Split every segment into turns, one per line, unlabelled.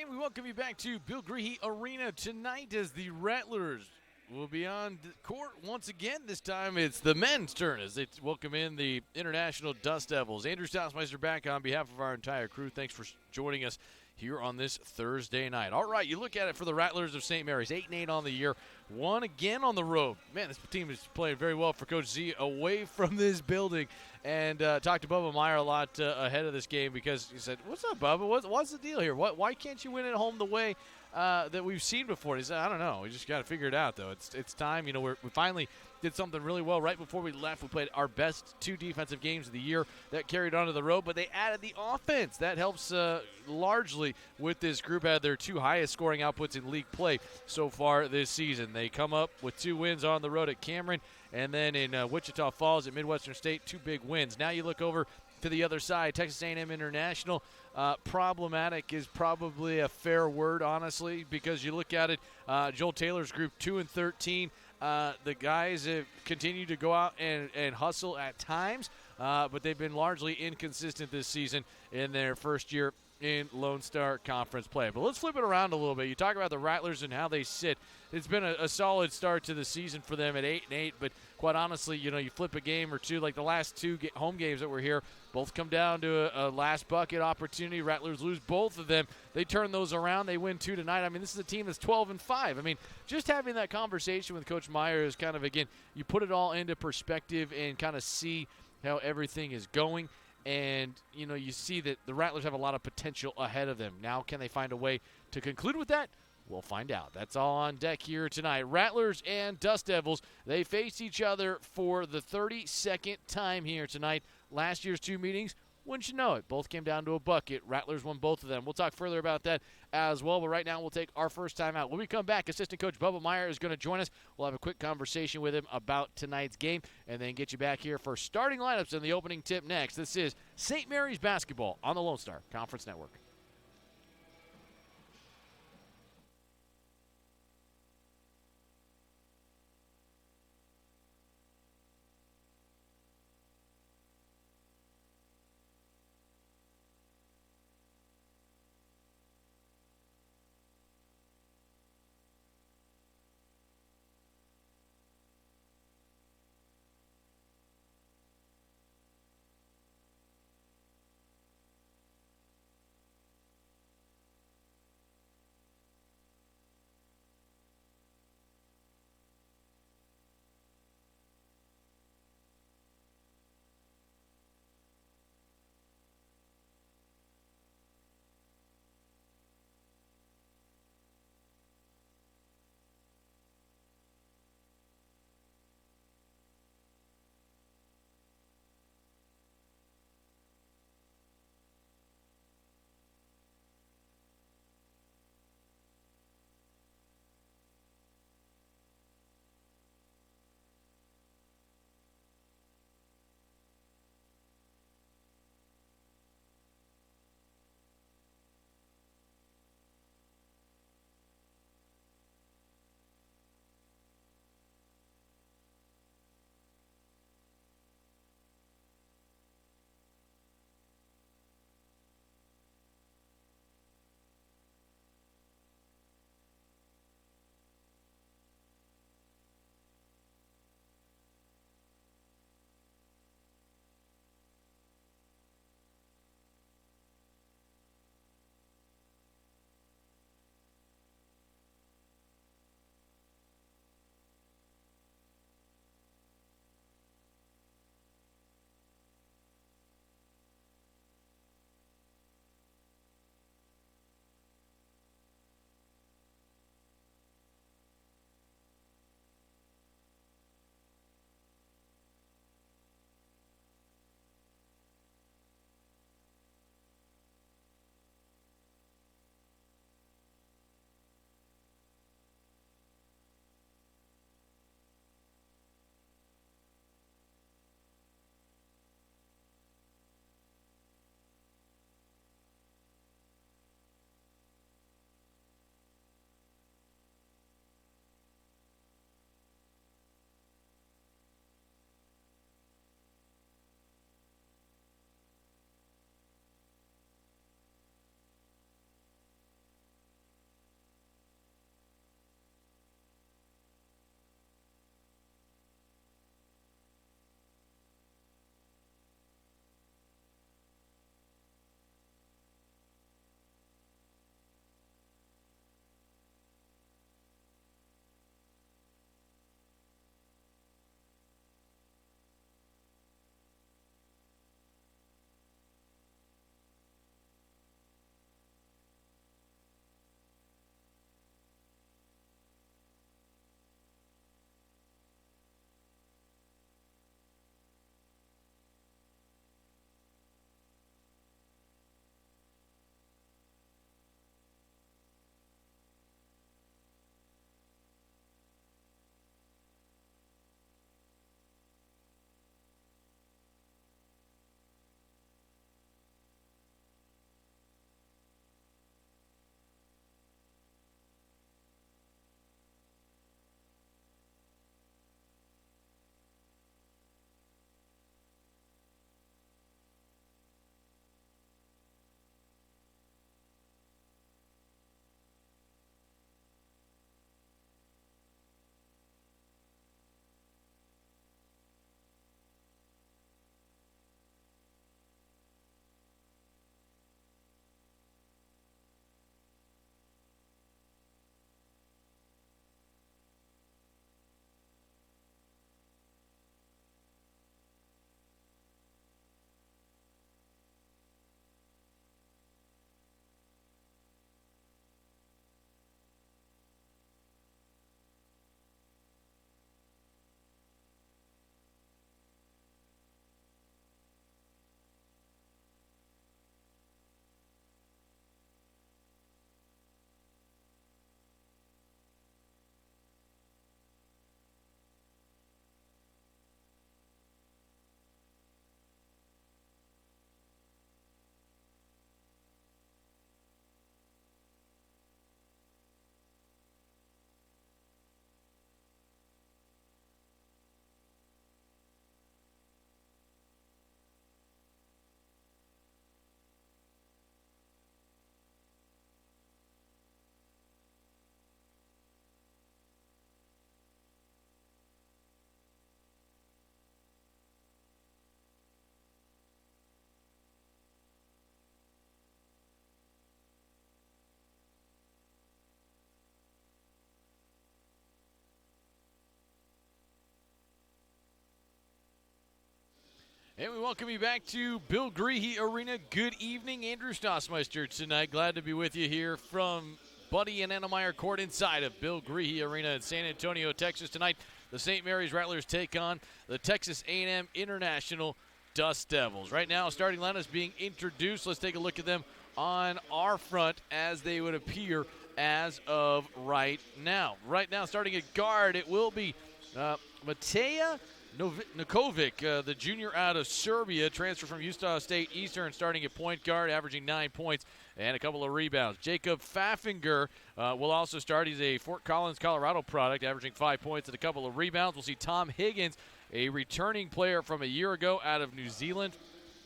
And we welcome you back to Bill Greehey Arena tonight as the Rattlers will be on the court once again. This time it's the men's turn as they welcome in the International Dust Devils. Andrew Stoutsmeister back on behalf of our entire crew. Thanks for joining us here on this Thursday night. All right, you look at it for the Rattlers of St. Mary's, 8-8 on the year, won again on the road. Man, this team is playing very well for Coach Z away from this building. And talked to Bubba Meyer a lot ahead of this game because he said, "What's up, Bubba? What's the deal here? Why can't you win at home the way that we've seen before?" And he said, "I don't know. We just got to figure it out, though. It's time. You know, we finally did something really well right before we left. We played our best two defensive games of the year. That carried on to the road, but they added the offense. That helps largely with this group. Had their two highest scoring outputs in league play so far this season. They come up with 2 wins on the road at Cameron, and then in Wichita Falls at Midwestern State, 2 big wins. Now you look over to the other side, Texas A&M International. Problematic is probably a fair word, honestly, because you look at it, Joel Taylor's group 2-13. The guys have continued to go out and hustle at times, but they've been largely inconsistent this season in their first year in Lone Star Conference play. But let's flip it around a little bit. You talk about the Rattlers and how they sit. It's been a solid start to the season for them at 8-8, but quite honestly, you know, you flip a game or two, like the last 2 home games that were here, both come down to a last bucket opportunity. Rattlers lose both of them. They turn those around. They win 2 tonight. I mean, this is a team that's 12-5. I mean, just having that conversation with Coach Meyer is kind of, again, you put it all into perspective and kind of see how everything is going. And, you know, you see that the Rattlers have a lot of potential ahead of them. Now, can they find a way to conclude with that? We'll find out. That's all on deck here tonight. Rattlers and Dust Devils, they face each other for the 32nd time here tonight. Last year's 2 meetings, wouldn't you know it, both came down to a bucket. Rattlers won both of them. We'll talk further about that as well, but right now we'll take our first time out. When we come back, assistant coach Bubba Meyer is going to join us. We'll have a quick conversation with him about tonight's game and then get you back here for starting lineups and the opening tip next. This is St. Mary's basketball on the Lone Star Conference Network. And we welcome you back to Bill Greehey Arena. Good evening, Andrew Stossmeister tonight. Glad to be with you here from Buddy and Ennemeyer Court inside of Bill Greehey Arena in San Antonio, Texas. Tonight, the St. Mary's Rattlers take on the Texas A&M International Dust Devils. Right now, starting lineups being introduced. Let's take a look at them on our front as they would appear as of right now. Right now, starting at guard, it will be Mateja Nikovic, the junior out of Serbia, transfer from Utah State Eastern, starting at point guard, averaging 9 points and a couple of rebounds. Jacob Pfaffinger will also start. He's a Fort Collins, Colorado product, averaging 5 points and a couple of rebounds. We'll see Tom Higgins, a returning player from a year ago out of New Zealand,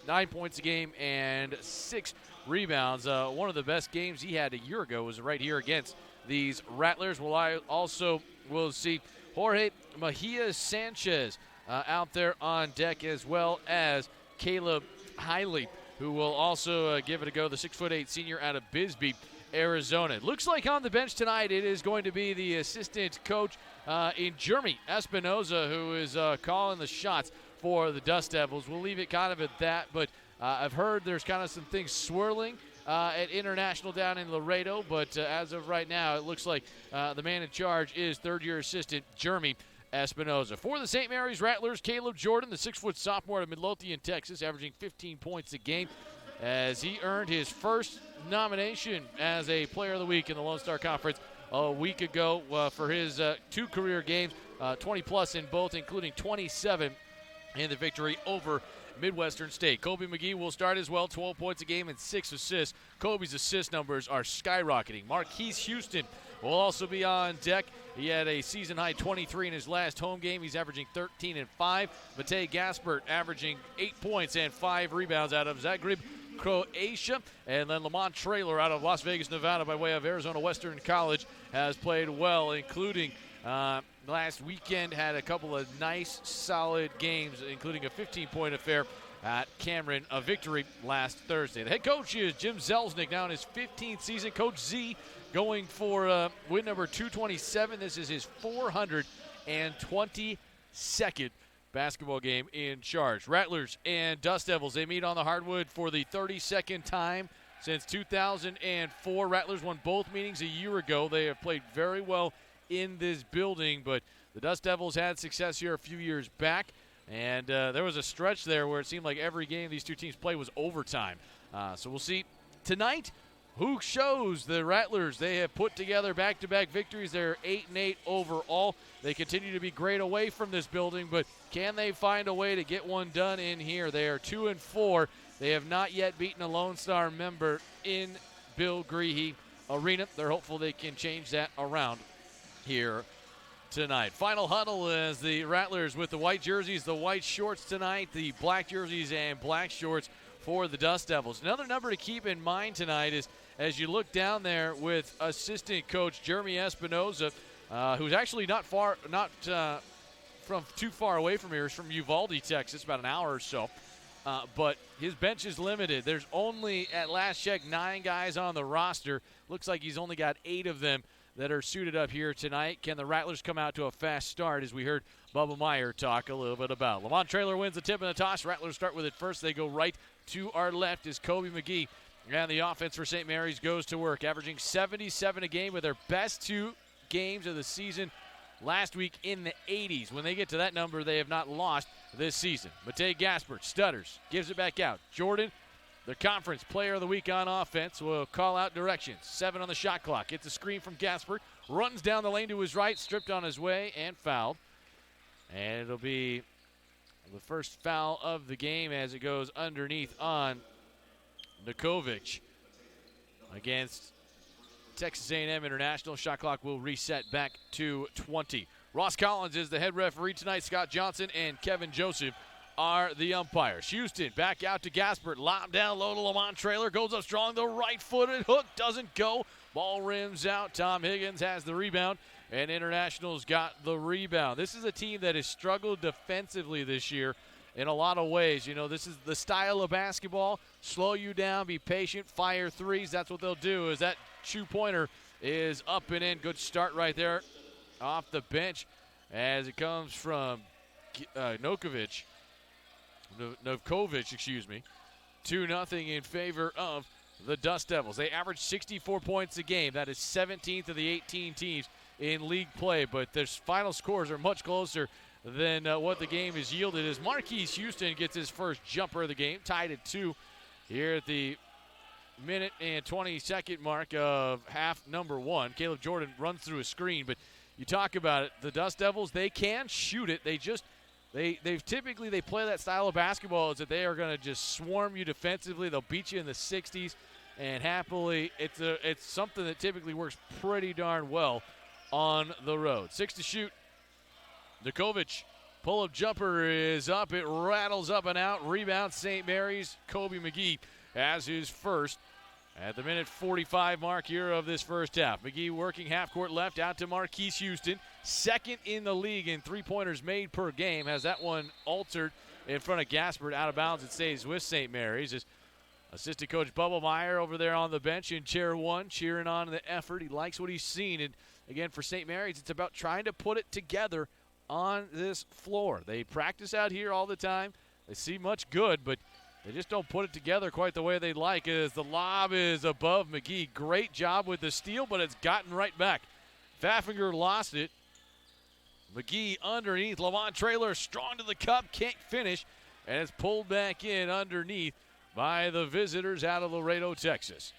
9 points a game and 6 rebounds. One of the best games he had a year ago was right here against these Rattlers. We'll see Jorge Mejia Sanchez out there on deck, as well as Caleb Hiley, who will also give it a go, the 6'8" senior out of Bisbee, Arizona. It looks like on the bench tonight it is going to be the assistant coach in Jeremy Espinoza, who is calling the shots for the Dust Devils. We'll leave it kind of at that, but I've heard there's kind of some things swirling at International down in Laredo, but as of right now, it looks like the man in charge is third-year assistant Jeremy Espinoza. For the St. Mary's Rattlers, Caleb Jordan, the 6-foot sophomore out of Midlothian, Texas, averaging 15 points a game as he earned his first nomination as a Player of the Week in the Lone Star Conference a week ago for his 2 career games, 20-plus in both, including 27 in the victory over Midwestern State. Kobe McGee will start as well, 12 points a game and 6 assists. Kobe's assist numbers are skyrocketing. Marquise Houston will also be on deck. He had a season-high 23 in his last home game. He's averaging 13 and 5. Matej Gaspert averaging 8 points and 5 rebounds out of Zagreb, Croatia. And then Lamont Traylor out of Las Vegas, Nevada, by way of Arizona Western College, has played well, including last weekend, had a couple of nice, solid games, including a 15-point affair at Cameron, a victory last Thursday. The head coach is Jim Zelznick, now in his 15th season. Coach Z going for win number 227. This is his 422nd basketball game in charge. Rattlers and Dust Devils, they meet on the hardwood for the 32nd time since 2004. Rattlers won both meetings a year ago. They have played very well in this building, but the Dust Devils had success here a few years back, and there was a stretch there where it seemed like every game these two teams played was overtime. So we'll see tonight who shows. The Rattlers, they have put together back-to-back victories. They're 8-8 overall. They continue to be great away from this building, but can they find a way to get one done in here? They are 2-4. They have not yet beaten a Lone Star member in Bill Greehey Arena. They're hopeful they can change that around here tonight. Final huddle as the Rattlers with the white jerseys, the white shorts tonight, the black jerseys and black shorts for the Dust Devils. Another number to keep in mind tonight is as you look down there with assistant coach Jeremy Espinoza, who's actually not from too far away from here. He's from Uvalde, Texas, about an hour or so. But his bench is limited. There's only, at last check, 9 guys on the roster. Looks like he's only got 8 of them that are suited up here tonight. Can the Rattlers come out to a fast start, as we heard Bubba Meyer talk a little bit about? Lamont Traylor wins the tip and the toss. Rattlers start with it first. They go right to our left as Kobe McGee. And the offense for St. Mary's goes to work, averaging 77 a game with their best 2 games of the season last week in the 80s. When they get to that number, they have not lost this season. Matej Gaspert stutters, gives it back out. Jordan, the conference player of the week on offense, will call out directions. 7 on the shot clock. Gets a screen from Gaspert. Runs down the lane to his right, stripped on his way, and fouled. And it'll be the first foul of the game as it goes underneath on Nikovic against Texas A&M International. Shot clock will reset back to 20. Ross Collins is the head referee tonight. Scott Johnson and Kevin Joseph are the umpires. Houston back out to Gaspert. Lob down low to Lamont Traylor. Goes up strong. The right-footed hook doesn't go. Ball rims out. Tom Higgins has the rebound, and International's got the rebound. This is a team that has struggled defensively this year in a lot of ways. You know, this is the style of basketball. Slow you down, be patient, fire threes. That's what they'll do. Is that two-pointer is up and in. Good start right there off the bench as it comes from Nikovic. Novkovic, 2-0 in favor of the Dust Devils. They average 64 points a game. That is 17th of the 18 teams in league play, but their final scores are much closer than what the game has yielded as Marquise Houston gets his first jumper of the game, tied at 2 here at the minute and 20-second mark of half number 1. Caleb Jordan runs through a screen, but you talk about it, the Dust Devils, they can shoot it. They typically play that style of basketball is that they are going to just swarm you defensively. They'll beat you in the 60s, and happily it's something that typically works pretty darn well on the road. 6 to shoot. Novkovic, pull-up jumper is up. It rattles up and out. Rebound, St. Mary's. Kobe McGee has his first at the minute 45 mark here of this first half. McGee working half-court left out to Marquise Houston. Second in the league in three-pointers made per game. Has that one altered in front of Gaspard. Out of bounds, it stays with St. Mary's. As assistant coach Bubba Meyer over there on the bench in chair 1, cheering on the effort. He likes what he's seen. And again, for St. Mary's, it's about trying to put it together on this floor. They practice out here all the time. They see much good, but they just don't put it together quite the way they'd like. As the lob is above McGee. Great job with the steal, but it's gotten right back. Pfaffinger lost it. McGee underneath. Lamont Traylor strong to the cup, can't finish, and it's pulled back in underneath by the visitors out of Laredo, Texas.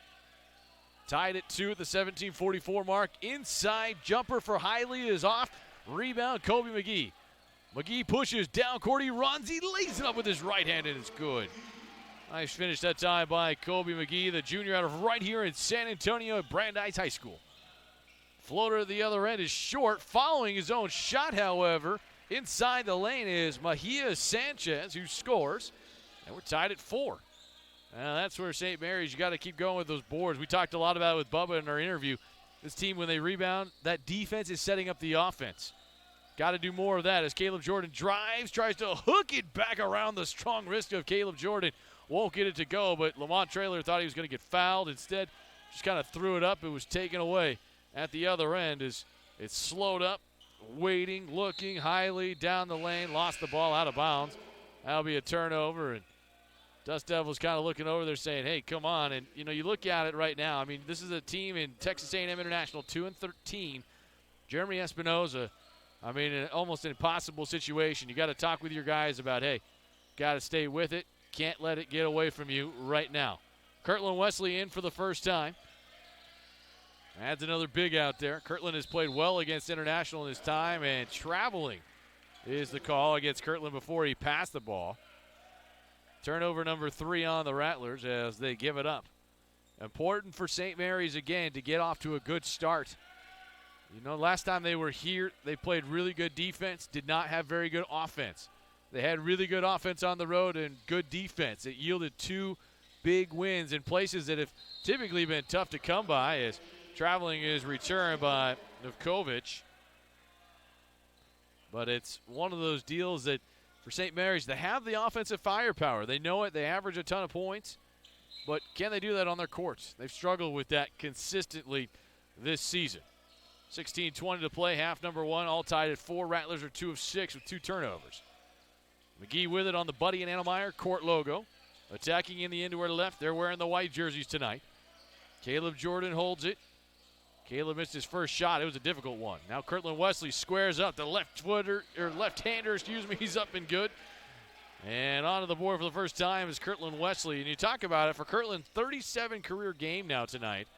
Tied at 2 at the 17:44 mark. Inside jumper for Hiley is off. Rebound, Kobe McGee. McGee pushes down court. He runs. He lays it up with his right hand, and it's good. Nice finish that time by Kobe McGee, the junior out of right here in San Antonio at Brandeis High School. Floater at the other end is short. Following his own shot, however, inside the lane is Mejia Sanchez, who scores. And we're tied at 4. Now that's where St. Mary's, you got to keep going with those boards. We talked a lot about it with Bubba in our interview. This team, when they rebound, that defense is setting up the offense. Got to do more of that as Caleb Jordan drives, tries to hook it back around the strong wrist of Caleb Jordan. Won't get it to go, but Lamont Traylor thought he was going to get fouled. Instead, just kind of threw it up. It was taken away at the other end as it slowed up, waiting, looking, Hiley down the lane, lost the ball out of bounds. That'll be a turnover, and Dust Devils kind of looking over there saying, hey, come on. And, you look at it right now. I mean, this is a team in Texas A&M International 2-13. Jeremy Espinoza, almost an impossible situation. You got to talk with your guys about, hey, got to stay with it. Can't let it get away from you right now. Kirtland Wesley in for the first time. Adds another big out there. Kirtland has played well against International in his time, and traveling is the call against Kirtland before he passed the ball. Turnover number 3 on the Rattlers as they give it up. Important for St. Mary's again to get off to a good start. Last time they were here, they played really good defense, did not have very good offense. They had really good offense on the road and good defense. It yielded 2 big wins in places that have typically been tough to come by as traveling is returned by Novkovic. But it's one of those deals that for St. Mary's, they have the offensive firepower. They know it. They average a ton of points. But can they do that on their courts? They've struggled with that consistently this season. 16:20 to play, half number 1, all tied at 4. Rattlers are 2 of 6 with 2 turnovers. McGee with it on the Buddy and Annemeyer court logo. Attacking in the end to our left. They're wearing the white jerseys tonight. Caleb Jordan holds it. Caleb missed his first shot. It was a difficult one. Now Kirtland Wesley squares up. The left-hander, he's up and good. And onto the board for the first time is Kirtland Wesley. And you talk about it, for Kirtland, 37 career game now tonight.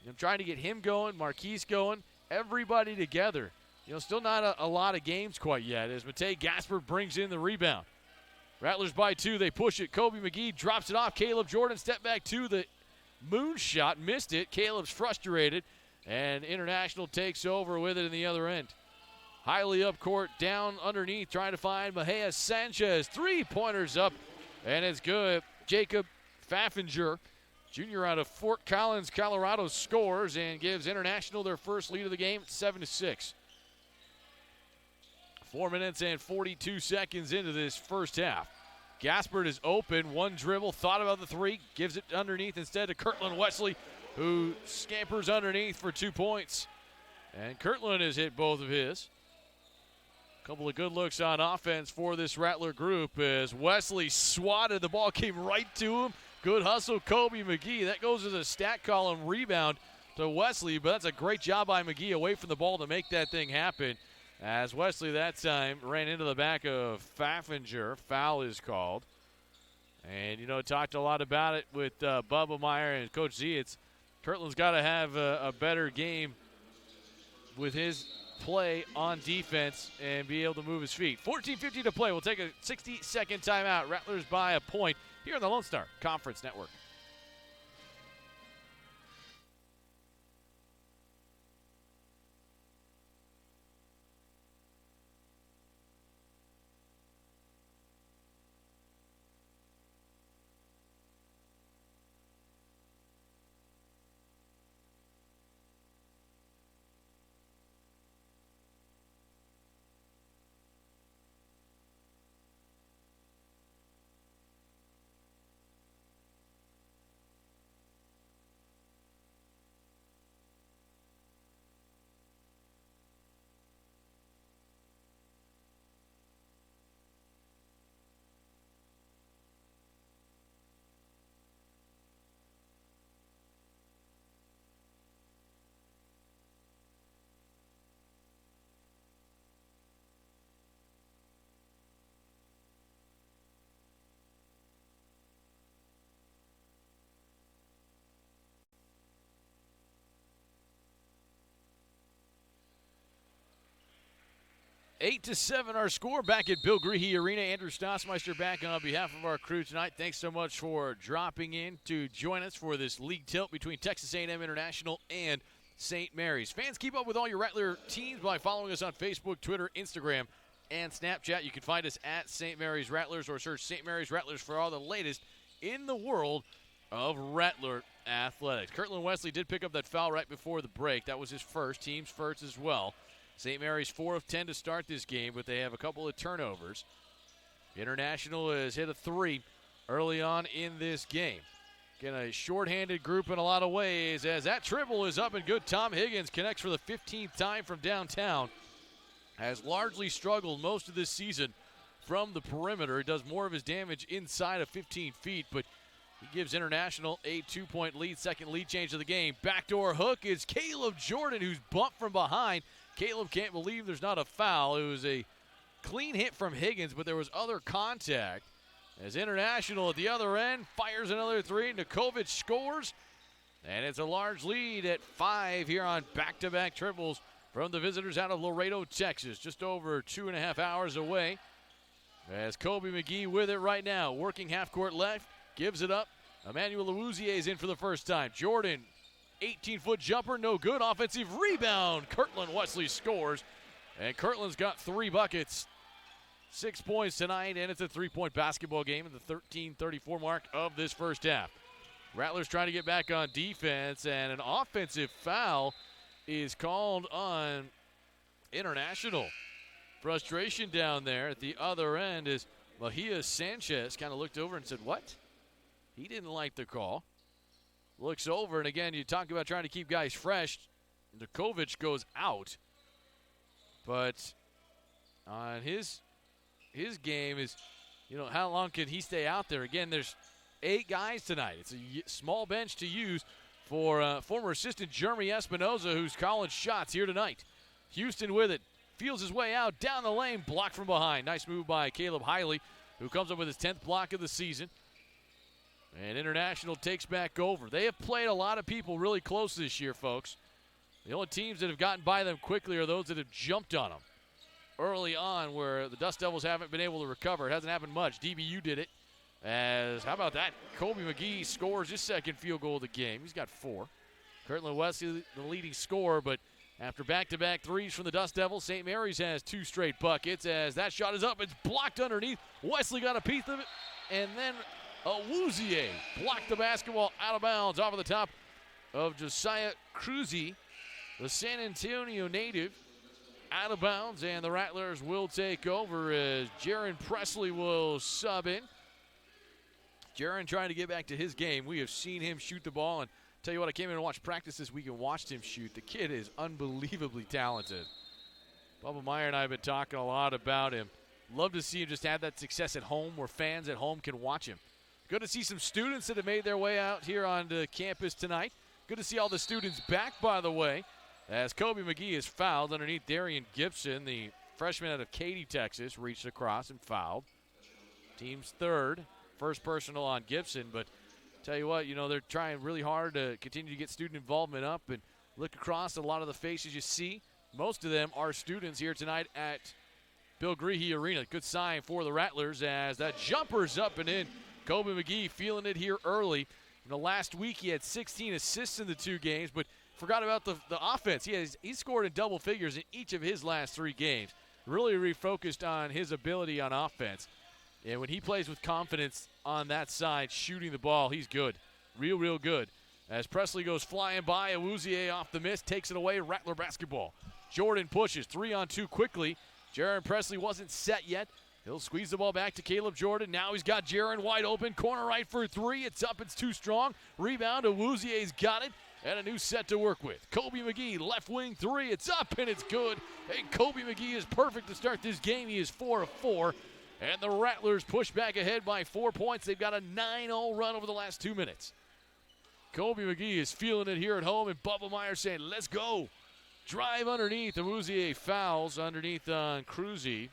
I'm trying to get him going, Marquise going, everybody together. Still not a lot of games quite yet as Matej Gaspard brings in the rebound. Rattlers by 2. They push it. Kobe McGee drops it off. Caleb Jordan step back 2. The moon shot, missed it. Caleb's frustrated. And International takes over with it in the other end. Hiley up court, down underneath, trying to find Mejia Sanchez. 3-pointers up, and it's good. Jacob Pfaffinger, junior out of Fort Collins, Colorado, scores and gives International their first lead of the game at 7-6. 4 minutes and 42 seconds into this first half. Gaspard is open, one dribble, thought about the 3, gives it underneath instead to Kirtland Wesley, who scampers underneath for 2 points. And Kirtland has hit both of his. Couple of good looks on offense for this Rattler group as Wesley swatted. The ball came right to him. Good hustle, Kobe McGee. That goes as a stat column rebound to Wesley, but that's a great job by McGee away from the ball to make that thing happen. As Wesley that time ran into the back of Pfaffinger. Foul is called. And, talked a lot about it with Bubba Meyer and Coach Z. It's Kirtland's got to have a better game with his play on defense and be able to move his feet. 14:50 to play. We'll take a 60-second timeout. Rattlers by a point here on the Lone Star Conference Network. Eight to 7 our score back at Bill Greehey Arena. Andrew Stossmeister back on behalf of our crew tonight. Thanks so much for dropping in to join us for this league tilt between Texas A&M International and St. Mary's. Fans, keep up with all your Rattler teams by following us on Facebook, Twitter, Instagram, and Snapchat. You can find us at St. Mary's Rattlers or search St. Mary's Rattlers for all the latest in the world of Rattler athletics. Kirtland Wesley did pick up that foul right before the break. That was his first, team's first as well. St. Mary's 4 of 10 to start this game, but they have a couple of turnovers. International has hit a 3 early on in this game. Again, a shorthanded group in a lot of ways as that triple is up and good. Tom Higgins connects for the 15th time from downtown. Has largely struggled most of this season from the perimeter. He does more of his damage inside of 15 feet, but he gives International a 2-point lead, second lead change of the game. Backdoor hook is Caleb Jordan, who's bumped from behind. Caleb can't believe there's not a foul. It was a clean hit from Higgins, but there was other contact. As International at the other end fires another 3. Nikovic scores, and it's a large lead at 5 here on back-to-back triples from the visitors out of Laredo, Texas, just over 2.5 hours away. As Kobe McGee with it right now, working half-court left, gives it up. Emmanuel Awuzie is in for the first time. Jordan, 18-foot jumper, no good. Offensive rebound. Kirtland Wesley scores. And Kirtland's got 3 buckets. 6 points tonight, and it's a 3-point basketball game at the 13:34 mark of this first half. Rattlers trying to get back on defense, and an offensive foul is called on International. Frustration down there at the other end as Mejia Sanchez kind of looked over and said, what? He didn't like the call. Looks over, and again, you talk about trying to keep guys fresh. Nikovic goes out. But on his game is, how long can he stay out there? Again, there's 8 guys tonight. It's a small bench to use for former assistant Jeremy Espinoza, who's calling shots here tonight. Houston with it. Feels his way out, down the lane, blocked from behind. Nice move by Caleb Hiley, who comes up with his 10th block of the season. And International takes back over. They have played a lot of people really close this year, folks. The only teams that have gotten by them quickly are those that have jumped on them early on, where the Dust Devils haven't been able to recover. It hasn't happened much. DBU did it. How about that? Kobe McGee scores his second field goal of the game. He's got 4. Kirtland Wesley, the leading scorer, but after back-to-back threes from the Dust Devils, St. Mary's has 2 straight buckets as that shot is up. It's blocked underneath. Wesley got a piece of it, and then Awuzie blocked the basketball out of bounds off of the top of Josiah Cruzy, the San Antonio native, out of bounds, and the Rattlers will take over as Jaron Presley will sub in. Jaron trying to get back to his game. We have seen him shoot the ball, and tell you what, I came in and watched practice this week and watched him shoot. The kid is unbelievably talented. Bubba Meyer and I have been talking a lot about him. Love to see him just have that success at home where fans at home can watch him. Good to see some students that have made their way out here onto campus tonight. Good to see all the students back, by the way, as Kobe McGee is fouled underneath Darian Gibson, the freshman out of Katy, Texas, reached across and fouled. Team's third, first personal on Gibson, but tell you what, they're trying really hard to continue to get student involvement up and look across a lot of the faces you see. Most of them are students here tonight at Bill Greehey Arena. Good sign for the Rattlers as that jumper's up and in. Kobe McGee feeling it here early. Last week he had 16 assists in the 2 games, but forgot about the offense. He scored in double figures in each of his last 3 games. Really refocused on his ability on offense. And when he plays with confidence on that side, shooting the ball, he's good. Real good. As Presley goes flying by, Awuzie off the miss, takes it away, Rattler basketball. Jordan pushes, 3-on-2 quickly. Jaron Presley wasn't set yet. He'll squeeze the ball back to Caleb Jordan. Now he's got Jaron wide open. Corner right for 3. It's up. It's too strong. Rebound. Awuzie's got it. And a new set to work with. Kobe McGee, left wing 3. It's up and it's good. And Kobe McGee is perfect to start this game. He is 4 of 4. And the Rattlers push back ahead by 4 points. They've got a 9-0 run over the last 2 minutes. Kobe McGee is feeling it here at home. And Bubba Meyer saying, let's go. Drive underneath. Awuzie fouls underneath on Cruzy.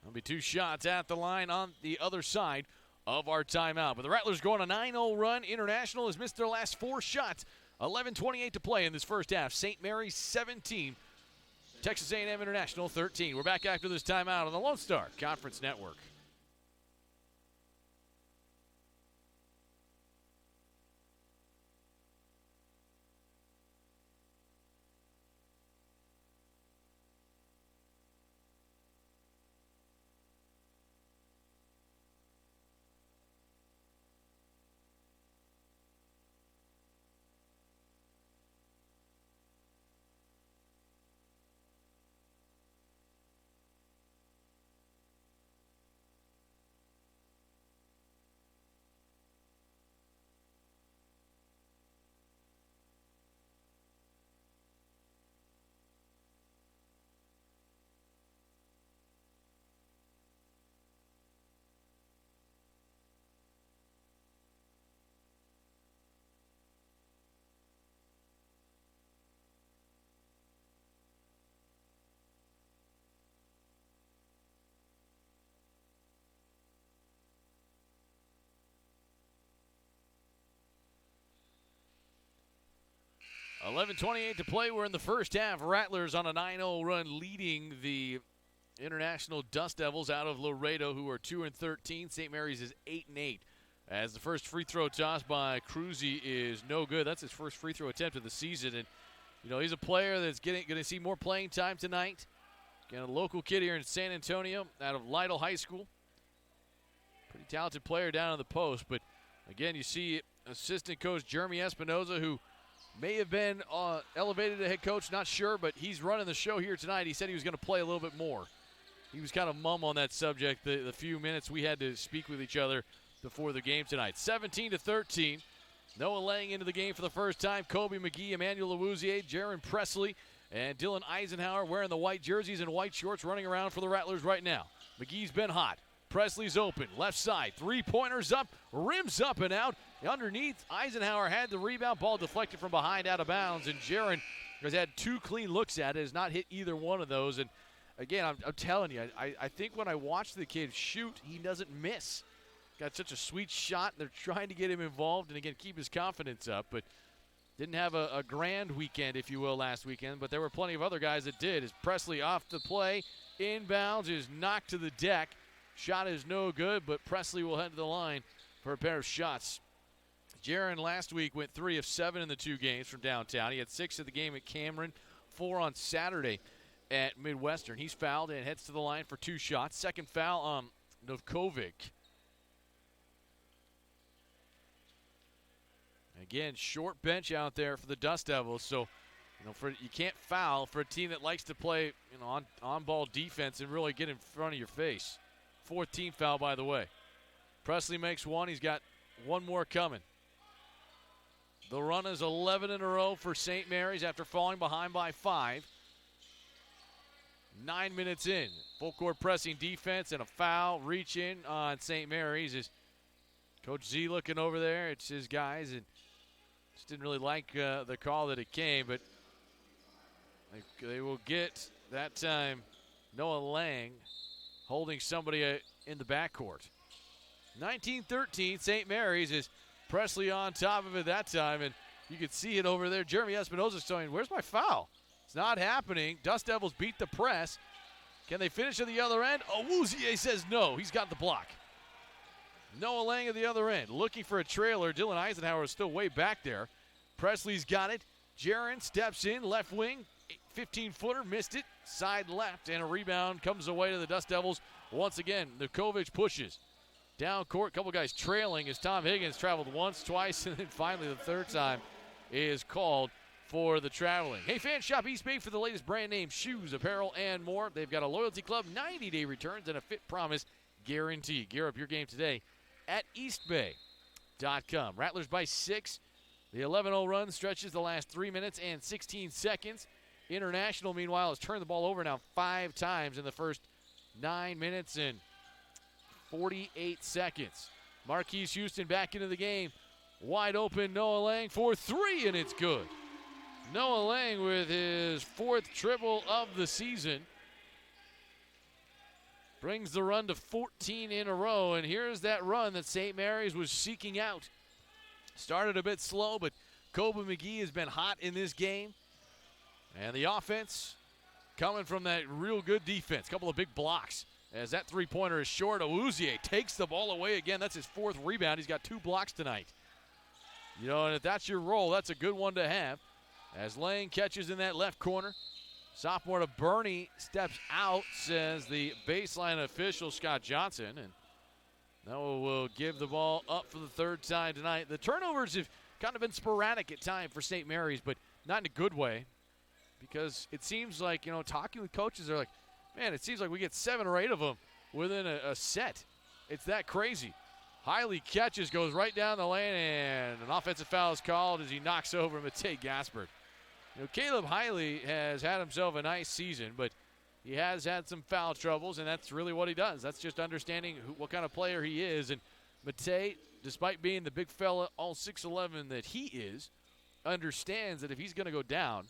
There'll be 2 shots at the line on the other side of our timeout. But the Rattlers go on a 9-0 run. International has missed their last 4 shots. 11:28 to play in this first half. St. Mary's 17. Texas A&M International 13. We're back after this timeout on the Lone Star Conference Network. $11:28 to play. We're in the first half. Rattlers on a 9-0 run, leading the International Dust Devils out of Laredo, who are 2-13. St. Mary's is 8-8. As the first free throw toss by Cruzy is no good. That's his first free throw attempt of the season. And, he's a player that's going to see more playing time tonight. Again, a local kid here in San Antonio out of Lytle High School. Pretty talented player down on the post. But, again, you see assistant coach Jeremy Espinoza, who may have been elevated to head coach, not sure, but he's running the show here tonight. He said he was going to play a little bit more. He was kind of mum on that subject the few minutes we had to speak with each other before the game tonight. 17-13. Noah laying into the game for the first time. Kobe McGee, Emmanuel Awuzie, Jaron Presley, and Dylan Eisenhower wearing the white jerseys and white shorts running around for the Rattlers right now. McGee's been hot. Presley's open, left side, 3-pointers up, rims up and out. Underneath, Eisenhower had the rebound, ball deflected from behind out of bounds, and Jaron has had 2 clean looks at it, has not hit either one of those. And again, I'm telling you, I think when I watch the kid shoot, he doesn't miss. Got such a sweet shot. They're trying to get him involved and, again, keep his confidence up. But didn't have a grand weekend, if you will, last weekend. But there were plenty of other guys that did. As Presley off the play, inbounds, is knocked to the deck. Shot is no good, but Presley will head to the line for a pair of shots. Jaron last week went 3 of 7 in the 2 games from downtown. He had 6 at the game at Cameron, 4 on Saturday at Midwestern. He's fouled and heads to the line for 2 shots. Second foul on Novkovic. Again, short bench out there for the Dust Devils. So, you can't foul for a team that likes to play, on-ball defense and really get in front of your face. 4th team foul, by the way. Presley makes 1. He's got 1 more coming. The run is 11 in a row for St. Mary's after falling behind by 5. 9 minutes in. Full court pressing defense and a foul. Reach in on St. Mary's. Is Coach Z looking over there? It's his guys, and just didn't really like the call that it came, but they will get that time Noah Lang holding somebody in the backcourt. 19-13, St. Mary's. Is Presley on top of it that time, and you can see it over there. Jeremy Espinoza saying, where's my foul? It's not happening. Dust Devils beat the press. Can they finish at the other end? Awuzie says no. He's got the block. Noah Lang at the other end, looking for a trailer. Dylan Eisenhower is still way back there. Presley's got it. Jaron steps in, left wing, 15-footer, missed it, side left, and a rebound comes away to the Dust Devils. Once again, Nukovic pushes. Down court, couple guys trailing as Tom Higgins traveled once, twice, and then finally the third time is called for the traveling. Hey, fans, shop East Bay for the latest brand name shoes, apparel, and more. They've got a loyalty club, 90-day returns, and a fit promise guarantee. Gear up your game today at eastbay.com. Rattlers by 6. The 11-0 run stretches the last 3 minutes and 16 seconds. International, meanwhile, has turned the ball over now 5 times in the first 9 minutes and 48 seconds. Marquise Houston back into the game. Wide open, Noah Lang for 3, and it's good. Noah Lang with his 4th triple of the season. Brings the run to 14 in a row, and here's that run that St. Mary's was seeking out. Started a bit slow, but Kobe McGee has been hot in this game. And the offense coming from that real good defense. Couple of big blocks. As that three-pointer is short, Awuzie takes the ball away again. That's his 4th rebound. He's got 2 blocks tonight. You know, and if that's your role, that's a good one to have. As Lang catches in that left corner. Sophomore to Bernie steps out, says the baseline official, Scott Johnson. And Noah will give the ball up for the 3rd time tonight. The turnovers have kind of been sporadic at times for St. Mary's, but not in a good way. Because it seems like, you know, talking with coaches, they're like, man, it seems like we get 7 or 8 of them within a set. It's that crazy. Hiley catches, goes right down the lane, and an offensive foul is called as he knocks over Matej Gaspard. You know, Caleb Hiley has had himself a nice season, but he has had some foul troubles, and that's really what he does. That's just understanding what kind of player he is. And Matej, despite being the big fella, all 6'11" that he is, understands that if he's going to go down,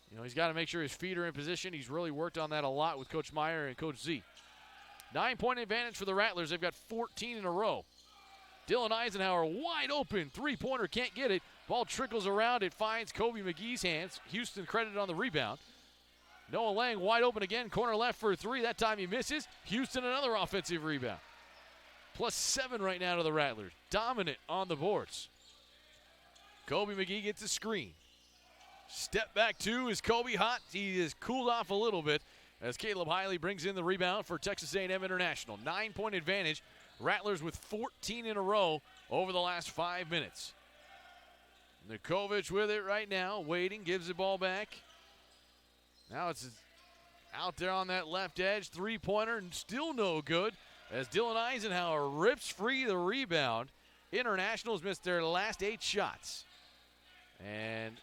you know, he's got to make sure his feet are in position. He's really worked on that a lot with Coach Meyer and Coach Z. 9-point advantage for the Rattlers. They've got 14 in a row. Dylan Eisenhower wide open. Three-pointer, can't get it. Ball trickles around. It finds Kobe McGee's hands. Houston credited on the rebound. Noah Lang wide open again. Corner left for 3. That time he misses. Houston another offensive rebound. +7 right now to the Rattlers. Dominant on the boards. Kobe McGee gets a screen. Step back 2 is Kobe hot. He is cooled off a little bit as Caleb Hiley brings in the rebound for Texas A&M International. 9-point advantage. Rattlers with 14 in a row over the last 5 minutes. Nukovic with it right now, waiting, gives the ball back. Now it's out there on that left edge. Three-pointer, and still no good as Dylan Eisenhower rips free the rebound. Internationals missed their last 8 shots. And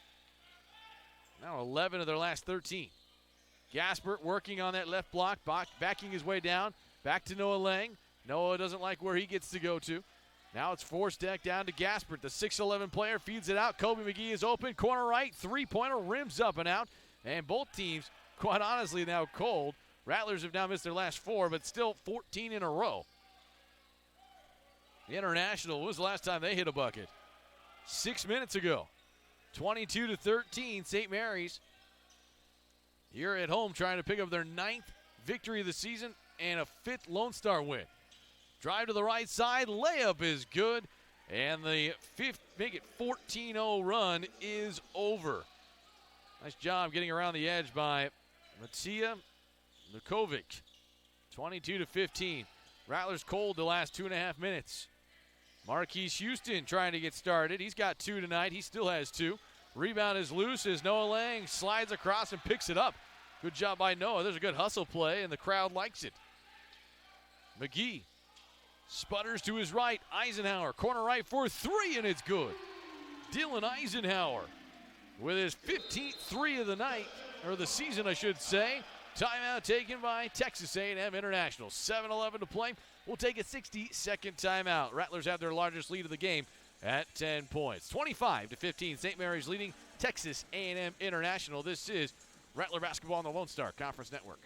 now 11 of their last 13. Gaspard working on that left block, backing his way down. Back to Noah Lang. Noah doesn't like where he gets to go to. Now it's forced deck down to Gaspard. The 6'11 player feeds it out. Kobe McGee is open. Corner right. Three-pointer rims up and out. And both teams, quite honestly, now cold. Rattlers have now missed their last 4, but still 14 in a row. The International, when was the last time they hit a bucket? 6 minutes ago. 22-13, St. Mary's here at home trying to pick up their 9th victory of the season and a 5th Lone Star win. Drive to the right side, layup is good, and the 5th, make it 14-0 run is over. Nice job getting around the edge by Matija Nukovic. 22-15. Rattlers cold the last 2.5 minutes. Marquise Houston trying to get started. He's got 2 tonight. He still has 2. Rebound is loose as Noah Lang slides across and picks it up. Good job by Noah. There's a good hustle play, and the crowd likes it. McGee sputters to his right. Eisenhower, corner right for 3, and it's good. Dylan Eisenhower with his 15th 3 of the night, or the season, I should say. Timeout taken by Texas A&M International. 7:11 to play. We'll take a 60-second timeout. Rattlers have their largest lead of the game at 10 points. 25-15, St. Mary's leading Texas A&M International. This is Rattler basketball on the Lone Star Conference Network.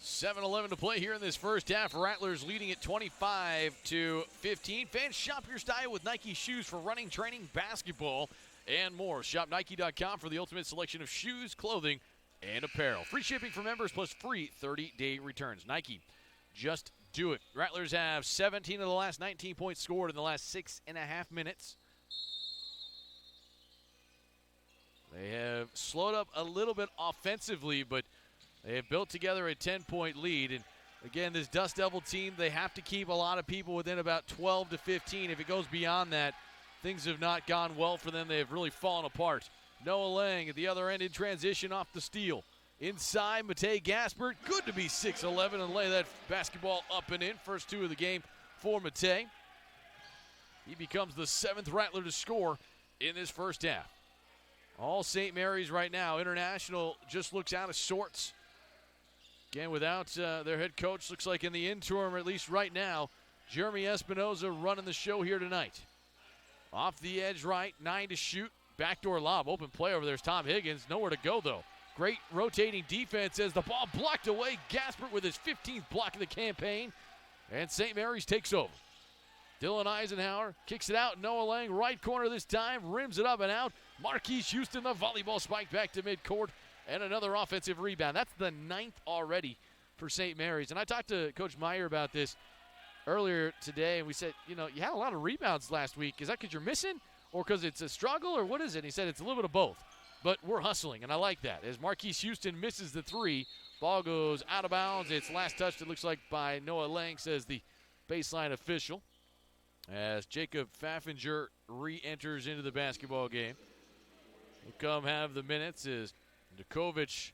$7:11 to play here in this first half. Rattlers leading at 25-15. Fans, shop your style with Nike shoes for running, training, basketball, and more. Shop Nike.com for the ultimate selection of shoes, clothing, and apparel. Free shipping for members plus free 30-day returns. Nike, just do it. Rattlers have 17 of the last 19 points scored in the last 6.5 minutes. They have slowed up a little bit offensively, but they have built together a 10-point lead. And again, this Dust Devil team, they have to keep a lot of people within about 12 to 15. If it goes beyond that, things have not gone well for them. They have really fallen apart. Noah Lang at the other end in transition off the steal. Inside, Matej Gaspert. Good to be 6'11" and lay that basketball up and in. First two of the game for Matej. He becomes the 7th Rattler to score in this first half. All St. Mary's right now. International just looks out of sorts. Again, without their head coach, looks like in the interim, or at least right now, Jeremy Espinoza running the show here tonight. Off the edge right, 9 to shoot. Backdoor lob, open play over there's Tom Higgins. Nowhere to go, though. Great rotating defense as the ball blocked away. Gaspert with his 15th block of the campaign. And St. Mary's takes over. Dylan Eisenhower kicks it out. Noah Lang, right corner this time, rims it up and out. Marquise Houston, the volleyball spike back to midcourt. And another offensive rebound. That's the 9th already for St. Mary's. And I talked to Coach Meyer about this earlier today, and we said, you had a lot of rebounds last week. Is that because you're missing or because it's a struggle, or what is it? And he said it's a little bit of both. But we're hustling, and I like that. As Marquise Houston misses the three, ball goes out of bounds. It's last touched, it looks like, by Noah Lang, says the baseline official. As Jacob Pfaffinger re-enters into the basketball game. He'll come have the minutes as Dukovic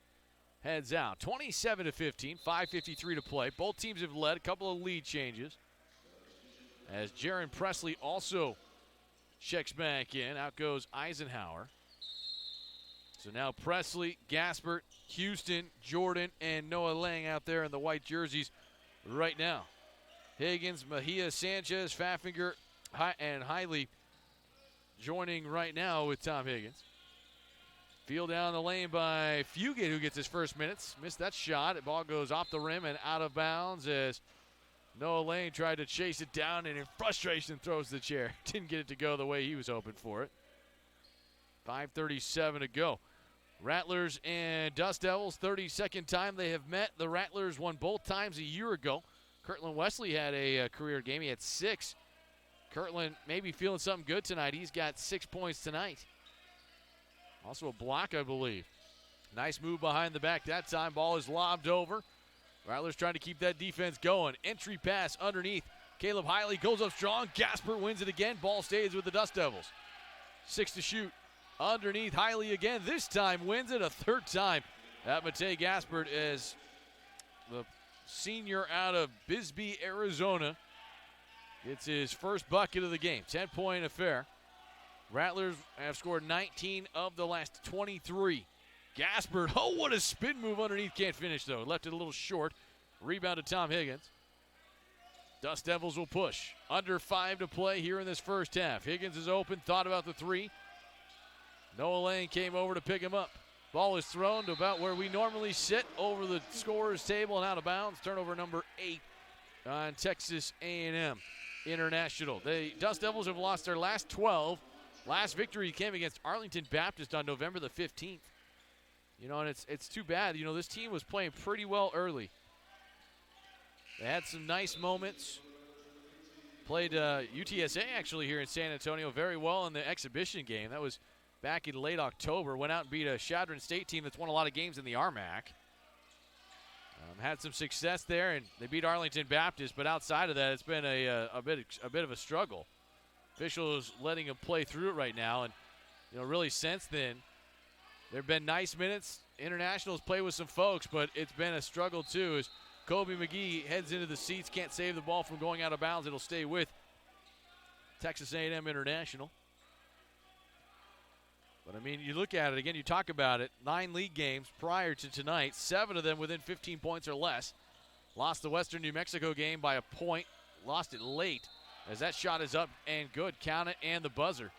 heads out. 27-15, 5:53 to play. Both teams have led. A couple of lead changes. As Jaron Presley also checks back in. Out goes Eisenhower. So now Presley, Gaspert, Houston, Jordan, and Noah Lang out there in the white jerseys right now. Higgins, Mejia, Sanchez, Pfaffinger, and Hiley joining right now with Tom Higgins. Field down the lane by Fugate, who gets his first minutes. Missed that shot. The ball goes off the rim and out of bounds as Noah Lang tried to chase it down and in frustration throws the chair. Didn't get it to go the way he was hoping for it. 5:37 to go. Rattlers and Dust Devils, 32nd time they have met. The Rattlers won both times a year ago. Kirtland Wesley had a career game. He had 6. Kirtland maybe feeling something good tonight. He's got 6 points tonight. Also a block, I believe. Nice move behind the back that time. Ball is lobbed over. Rattlers trying to keep that defense going. Entry pass underneath. Caleb Hiley goes up strong. Gaspert wins it again. Ball stays with the Dust Devils. 6 to shoot. Underneath Hiley again. This time wins it a third time. At Matej Gaspert as the senior out of Bisbee, Arizona, gets his first bucket of the game. 10-point affair. Rattlers have scored 19 of the last 23. Gaspert, oh, what a spin move underneath. Can't finish, though. Left it a little short. Rebound to Tom Higgins. Dust Devils will push. Under 5 to play here in this first half. Higgins is open, thought about the three. Noah Lang came over to pick him up. Ball is thrown to about where we normally sit, over the scorer's table and out of bounds. Turnover number 8 on Texas A&M. International. The Dust Devils have lost their last 12. Last victory came against Arlington Baptist on November the 15th. And it's too bad. This team was playing pretty well early. They had some nice moments. Played UTSA actually here in San Antonio very well in the exhibition game. That was back in late October. Went out and beat a Chadron State team that's won a lot of games in the RMAC. Had some success there, and they beat Arlington Baptist. But outside of that, it's been a bit of a struggle. Officials letting them play through it right now, and really since then, there have been nice minutes. Internationals play with some folks, but it's been a struggle too. As Kobe McGee heads into the seats, can't save the ball from going out of bounds. It'll stay with Texas A&M International. But, you look at it again, you talk about it, 9 league games prior to tonight, 7 of them within 15 points or less. Lost the Western New Mexico game by a point, lost it late as that shot is up and good. Count it and the buzzer.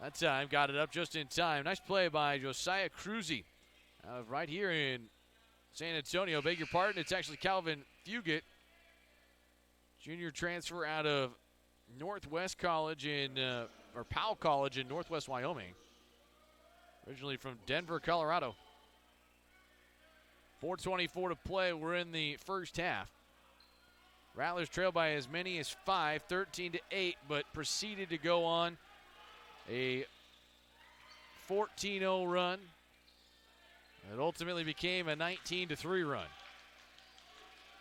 That time got it up just in time. Nice play by Josiah Cruzy right here in San Antonio. Beg your pardon, it's actually Calvin Fugit, junior transfer out of Northwest College or Powell College in Northwest Wyoming. Originally from Denver, Colorado. 4:24 to play. We're in the first half. Rattlers trail by as many as 5, 13-8, but proceeded to go on a 14-0 run. It ultimately became a 19-3 run.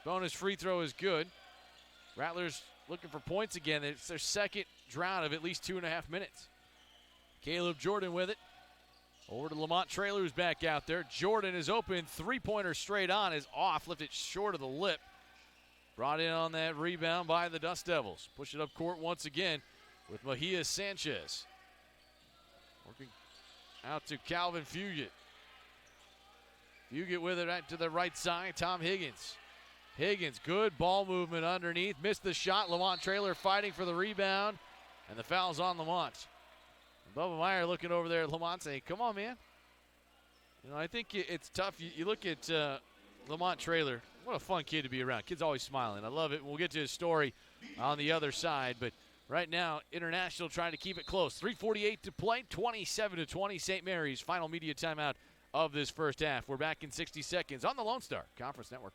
Bonus free throw is good. Rattlers looking for points again. It's their second drought of at least 2.5 minutes. Caleb Jordan with it. Over to Lamont Traylor, who's back out there. Jordan is open. Three-pointer straight on is off. Lifted short of the lip. Brought in on that rebound by the Dust Devils. Push it up court once again with Mejia Sanchez. Working out to Calvin Fugit. Fugit with it right to the right side. Tom Higgins. Higgins, good ball movement underneath. Missed the shot. Lamont Traylor fighting for the rebound. And the foul's on Lamont. Bubba Meyer looking over there at Lamont saying, come on, man. I think it's tough. You look at Lamont Traylor. What a fun kid to be around. Kid's always smiling. I love it. We'll get to his story on the other side. But right now, International trying to keep it close. 3:48 to play, 27-20. St. Mary's final media timeout of this first half. We're back in 60 seconds on the Lone Star Conference Network.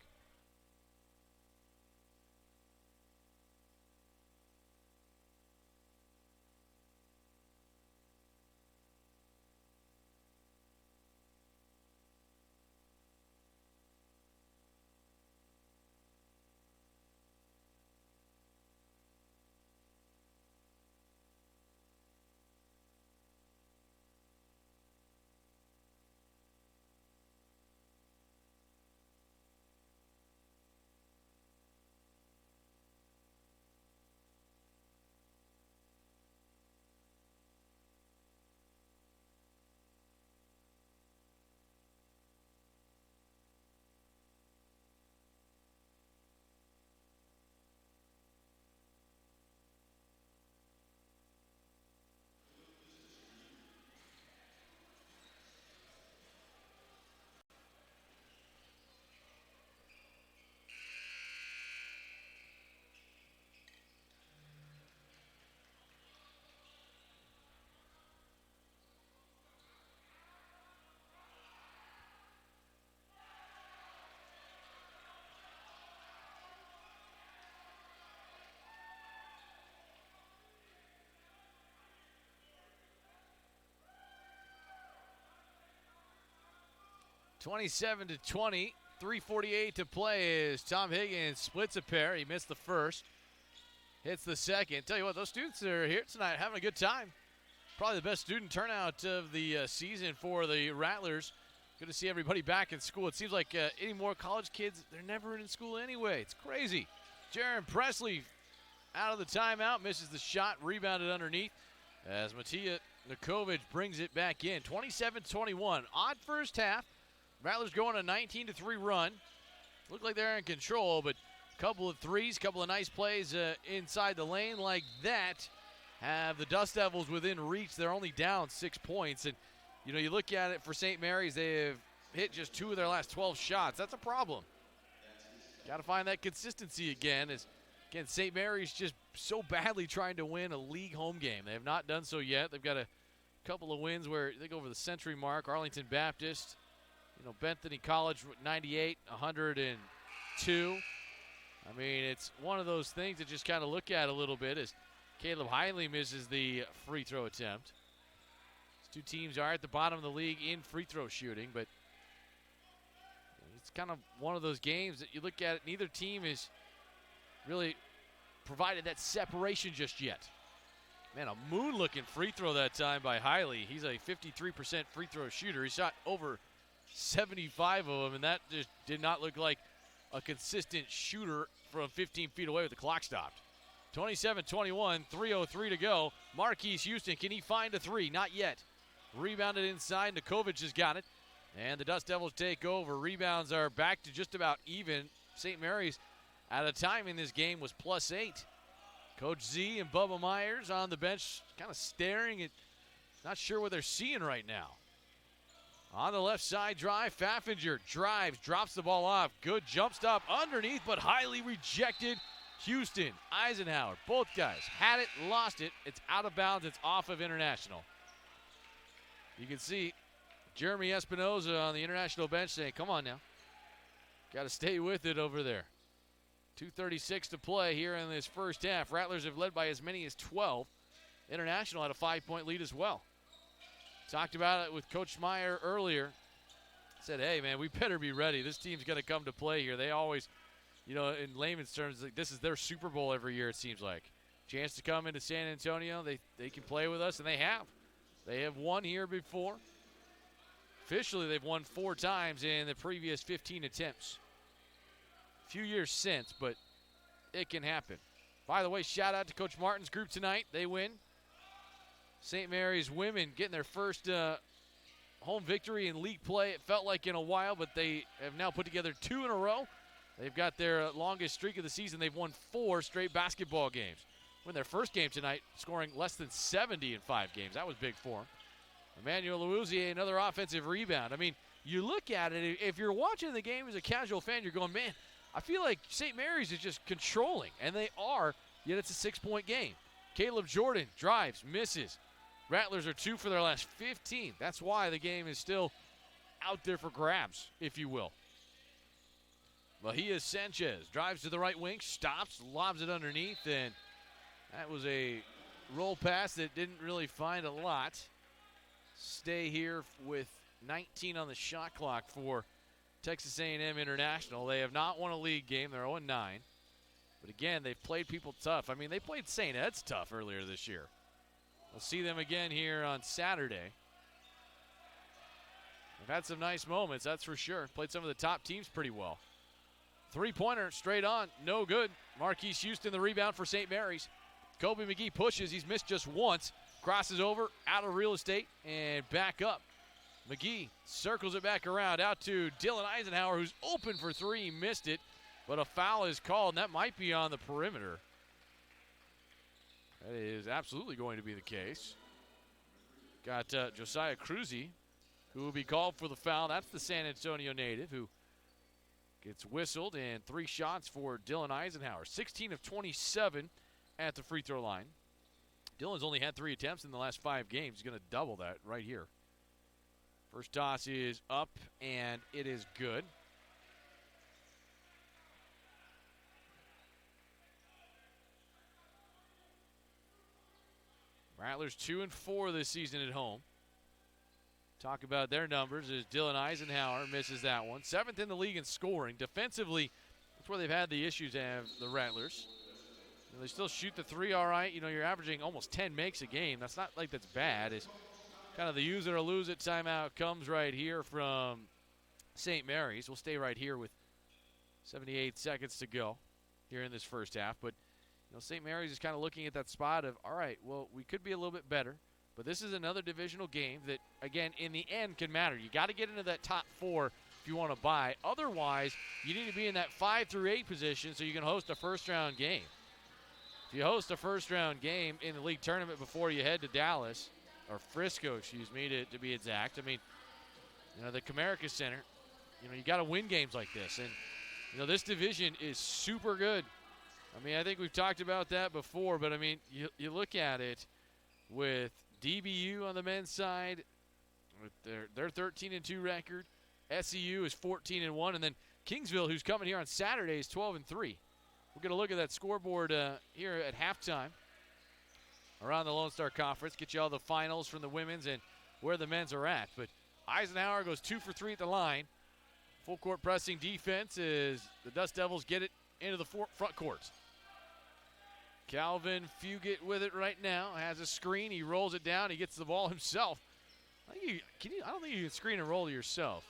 (27-20). 3:48 to play as Tom Higgins splits a pair. He missed the first. Hits the second. Tell you what, those students are here tonight having a good time. Probably the best student turnout of the season for the Rattlers. Good to see everybody back in school. It seems like any more college kids, they're never in school anyway. It's crazy. Jaron Presley out of the timeout, misses the shot, rebounded underneath as Matija Nikovic brings it back in. 27-21. Odd first half. Rattlers going a 19-3 run. Look like they're in control, but a couple of threes, couple of nice plays inside the lane like that have the Dust Devils within reach. They're only down 6 points. And, you look at it for St. Mary's, they have hit just 2 of their last 12 shots. That's a problem. Got to find that consistency again as Again, St. Mary's just so badly trying to win a league home game. They have not done so yet. They've got a couple of wins where they go over the century mark. Arlington Baptist, Bethany College 98, 102. I mean, it's one of those things that just kind of look at a little bit as Caleb Hiley misses the free throw attempt. These two teams are at the bottom of the league in free throw shooting, but it's kind of one of those games that you look at it, neither team is really provided that separation just yet. Man, a moon-looking free throw that time by Hiley. He's a 53% free throw shooter. He shot over 75 of them, and that just did not look like a consistent shooter from 15 feet away with the clock stopped. 27-21, 3:03 to go. Marquise Houston, can he find a three? Not yet. Rebounded inside. Nikovic has got it. And the Dust Devils take over. Rebounds are back to just about even. St. Mary's at a time in this game was +8. Coach Z and Bubba Myers on the bench kind of staring at, not sure what they're seeing right now. On the left side drive, Pfaffinger drives, drops the ball off. Good jump stop underneath, but highly rejected. Houston, Eisenhower, both guys had it, lost it. It's out of bounds. It's off of International. You can see Jeremy Espinoza on the International bench saying, come on now. Got to stay with it over there. 2:36 to play here in this first half. Rattlers have led by as many as 12. International had a 5-point lead as well. Talked about it with Coach Meyer earlier. Said, hey, man, we better be ready. This team's going to come to play here. They always, in layman's terms, like this is their Super Bowl every year, it seems like. Chance to come into San Antonio. They can play with us, and they have. They have won here before. Officially, they've won 4 times in the previous 15 attempts. A few years since, but it can happen. By the way, shout out to Coach Martin's group tonight. They win. St. Mary's women getting their first home victory in league play. It felt like in a while, but they have now put together 2 in a row. They've got their longest streak of the season. They've won 4 straight basketball games. Win their first game tonight, scoring less than 70 in 5 games. That was big for them. Emmanuel Louisier, another offensive rebound. I mean, you look at it, if you're watching the game as a casual fan, you're going, man, I feel like St. Mary's is just controlling, and they are, yet it's a 6-point game. Caleb Jordan drives, misses. Rattlers are 2 for their last 15. That's why the game is still out there for grabs, if you will. Bahia Sanchez drives to the right wing, stops, lobs it underneath, and that was a roll pass that didn't really find a lot. Stay here with 19 on the shot clock for Texas A&M International. They have not won a league game. They're 0-9. But again, they've played people tough. I mean, they played St. Ed's tough earlier this year. We'll see them again here on Saturday. They've had some nice moments, that's for sure. Played some of the top teams pretty well. 3-pointer straight on, no good. Marquise Houston, the rebound for St. Mary's. Kobe McGee pushes, he's missed just once. Crosses over, out of real estate, and back up. McGee circles it back around, out to Dylan Eisenhower, who's open for 3. He missed it, but a foul is called, and that might be on the perimeter. That is absolutely going to be the case. Got Josiah Cruzy, who will be called for the foul. That's the San Antonio native who gets whistled, and 3 shots for Dylan Eisenhower. 16 of 27 at the free throw line. Dylan's only had 3 attempts in the last 5 games. He's going to double that right here. First toss is up, and it is good. Rattlers 2-4 this season at home. Talk about their numbers as Dylan Eisenhower misses that one. 7th in the league in scoring. Defensively, that's where they've had the issues, have the Rattlers. They still shoot the 3 all right. You're averaging almost 10 makes a game. That's not like that's bad. It's kind of the use it or lose it timeout comes right here from St. Mary's. We'll stay right here with 78 seconds to go here in this first half. But St. Mary's is kind of looking at that spot of, all right, well, we could be a little bit better. But this is another divisional game that, again, in the end can matter. You got to get into that top 4 if you want to buy. Otherwise, you need to be in that 5 through 8 position so you can host a first-round game. If you host a first-round game in the league tournament before you head to Dallas, or Frisco, excuse me, to be exact, I mean, the Comerica Center, you got to win games like this. And, this division is super good. I mean, I think we've talked about that before, but I mean, you look at it with DBU on the men's side, with their 13-2 record. SEU is 14-1, and then Kingsville, who's coming here on Saturday, is 12-3. We're going to look at that scoreboard here at halftime around the Lone Star Conference, get you all the finals from the women's and where the men's are at. But Eisenhower goes 2 for 3 at the line. Full court pressing defense as the Dust Devils get it into the front court. Calvin Fugit with it right now. Has a screen. He rolls it down. He gets the ball himself. I don't think you can screen and roll yourself.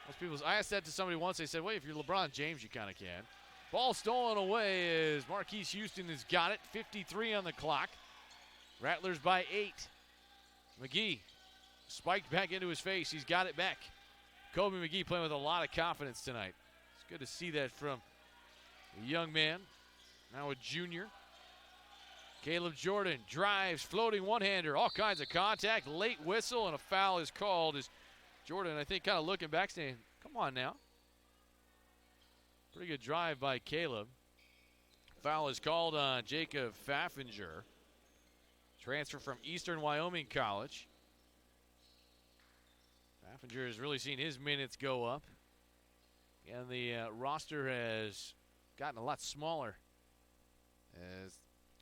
Most people, I asked that to somebody once. They said, wait, if you're LeBron James, you kind of can. Ball stolen away as Marquise Houston has got it. 53 on the clock. Rattlers by 8. McGee spiked back into his face. He's got it back. Kobe McGee playing with a lot of confidence tonight. It's good to see that from a young man, now a junior. Caleb Jordan drives, floating one-hander, all kinds of contact, late whistle, and a foul is called as Jordan, I think, kind of looking back saying, come on now. Pretty good drive by Caleb. Foul is called on Jacob Pfaffinger. Transfer from Eastern Wyoming College. Pfaffinger has really seen his minutes go up. And the roster has gotten a lot smaller. As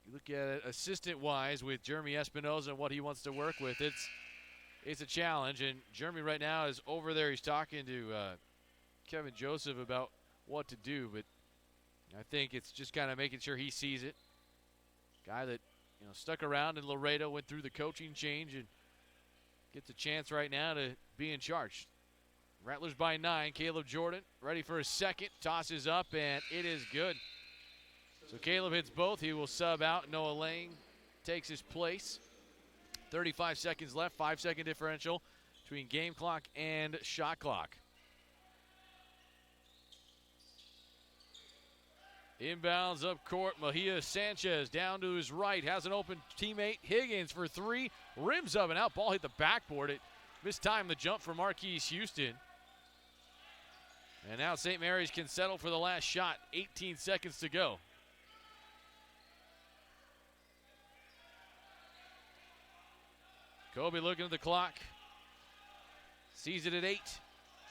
you look at it assistant-wise with Jeremy Espinoza and what he wants to work with, it's a challenge. And Jeremy right now is over there. He's talking to Kevin Joseph about what to do. But I think it's just kind of making sure he sees it. Guy that stuck around in Laredo, went through the coaching change, and gets a chance right now to be in charge. Rattlers by 9. Caleb Jordan ready for his second. Tosses up, and it is good. So Caleb hits both. He will sub out. Noah Lang takes his place. 35 seconds left. 5-second differential between game clock and shot clock. Inbounds up court. Mejia Sanchez down to his right. Has an open teammate. Higgins for 3. Rims up and out. Ball hit the backboard. It mistimed the jump for Marquise Houston. And now St. Mary's can settle for the last shot. 18 seconds to go. Kobe looking at the clock. Sees it at 8.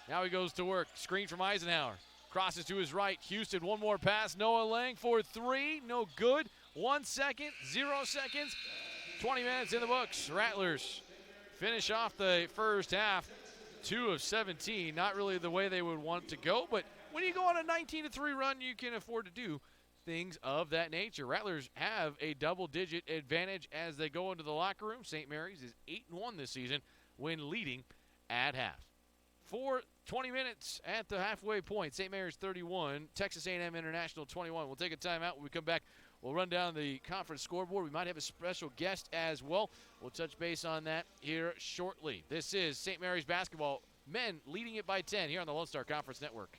Now he goes to work. Screen from Eisenhower. Crosses to his right. Houston, one more pass. Noah Lang for 3. No good. 1 second. 0 seconds. 20 minutes in the books. Rattlers finish off the first half. 2 of 17. Not really the way they would want to go, but when you go on a 19-3 run, you can afford to do things of that nature. Rattlers have a double-digit advantage as they go into the locker room. St. Mary's is 8-1 this season when leading at half. For 20 minutes at the halfway point, St. Mary's 31, Texas A&M International 21. We'll take a timeout. When we come back, we'll run down the conference scoreboard. We might have a special guest as well. We'll touch base on that here shortly. This is St. Mary's basketball. Men leading it by 10 here on the Lone Star Conference Network.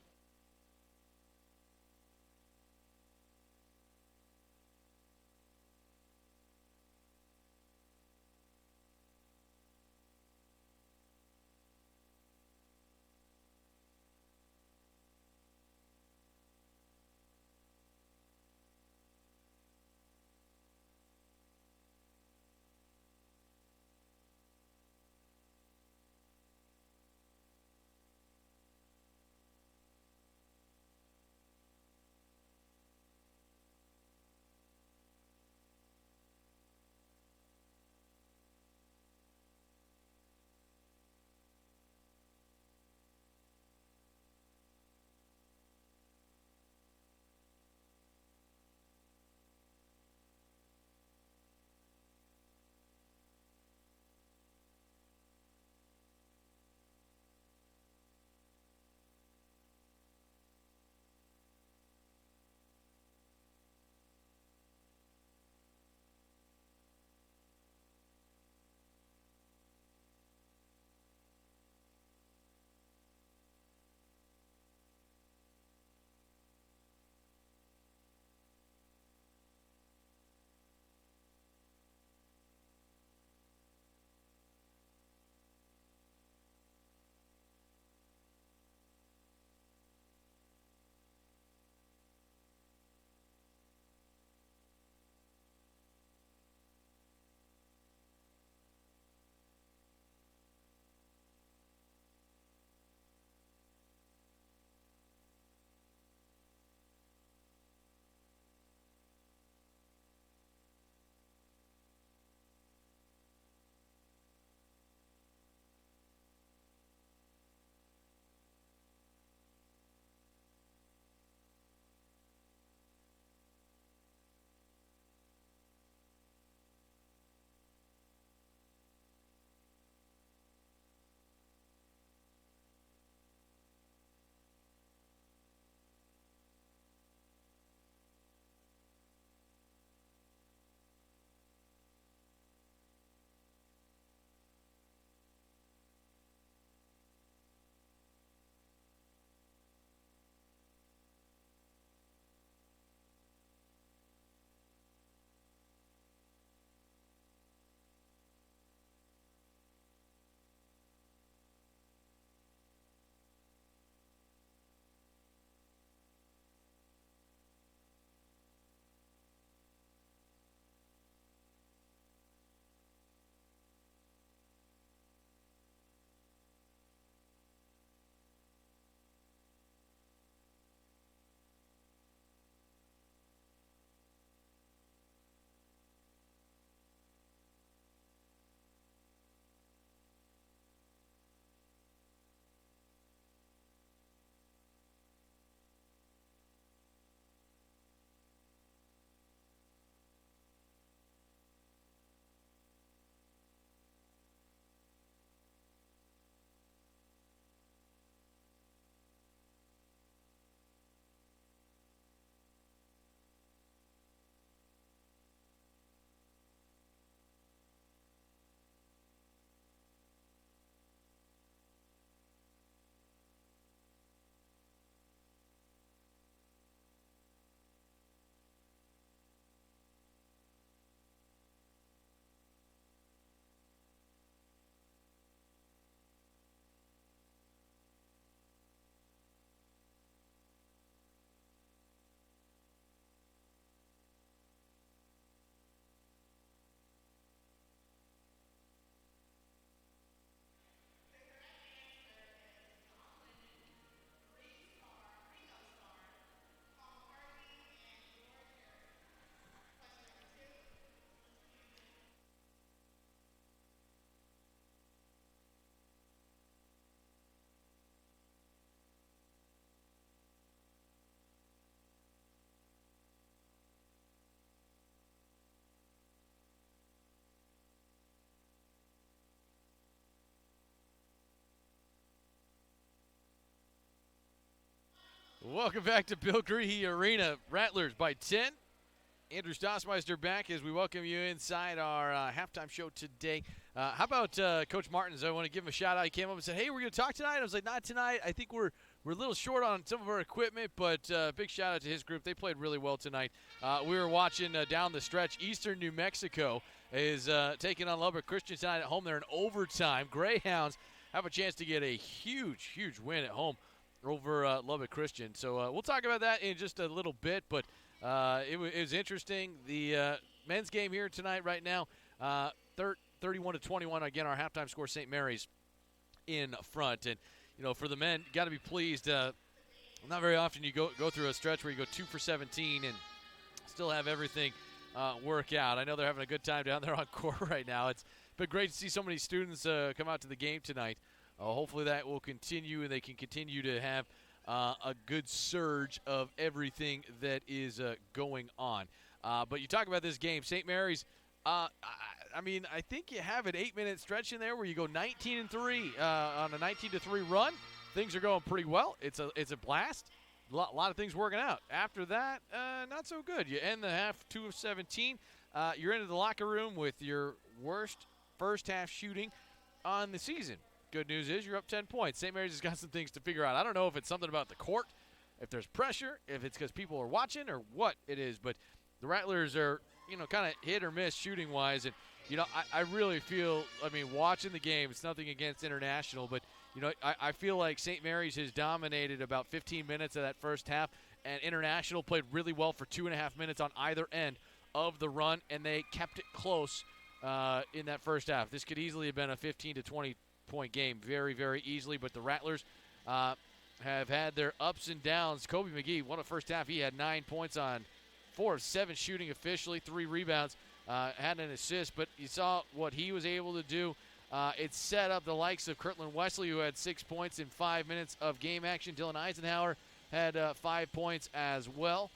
Welcome back to Bill Greehey Arena. Rattlers by 10. Andrew Stossmeister back as we welcome you inside our halftime show today. How about Coach Martins? I want to give him a shout out. He came up and said, "Hey, we're going to talk tonight." I was like, "Not tonight. I think we're a little short on some of our equipment, but big shout out to his group. They played really well tonight." We were watching down the stretch. Eastern New Mexico is taking on Lubbock Christian tonight at home. They're in overtime. Greyhounds have a chance to get a huge, huge win at home over Lubbock Christian. So we'll talk about that in just a little bit, but it was interesting. The men's game here tonight right now, 31-21. Again, our halftime score, St. Mary's in front. And, for the men, got to be pleased. Not very often you go through a stretch where you go 2 for 17 and still have everything work out. I know they're having a good time down there on court right now. It's been great to see so many students come out to the game tonight. Hopefully that will continue and they can continue to have a good surge of everything that is going on. But you talk about this game, St. Mary's. I think you have an 8-minute stretch in there where you go 19-3 on a 19-3 run. Things are going pretty well. It's a blast. A lot of things working out. After that, not so good. You end the half 2 of 17. You're into the locker room with your worst first half shooting on the season. Good news is you're up 10 points. St. Mary's has got some things to figure out. I don't know if it's something about the court, if there's pressure, if it's because people are watching or what it is, but the Rattlers are, kind of hit or miss shooting-wise. And, I really feel, watching the game, it's nothing against International, but, I feel like St. Mary's has dominated about 15 minutes of that first half, and International played really well for 2.5 minutes on either end of the run, and they kept it close in that first half. This could easily have been a 15 to 20 point game very, very easily, but the Rattlers have had their ups and downs. Kobe McGee, one of the first half, he had 9 points on 4 of 7 shooting officially, 3 rebounds, had an assist, but you saw what he was able to do. It set up the likes of Kirtland Wesley, who had 6 points in 5 minutes of game action. Dylan Eisenhower had 5 points as well,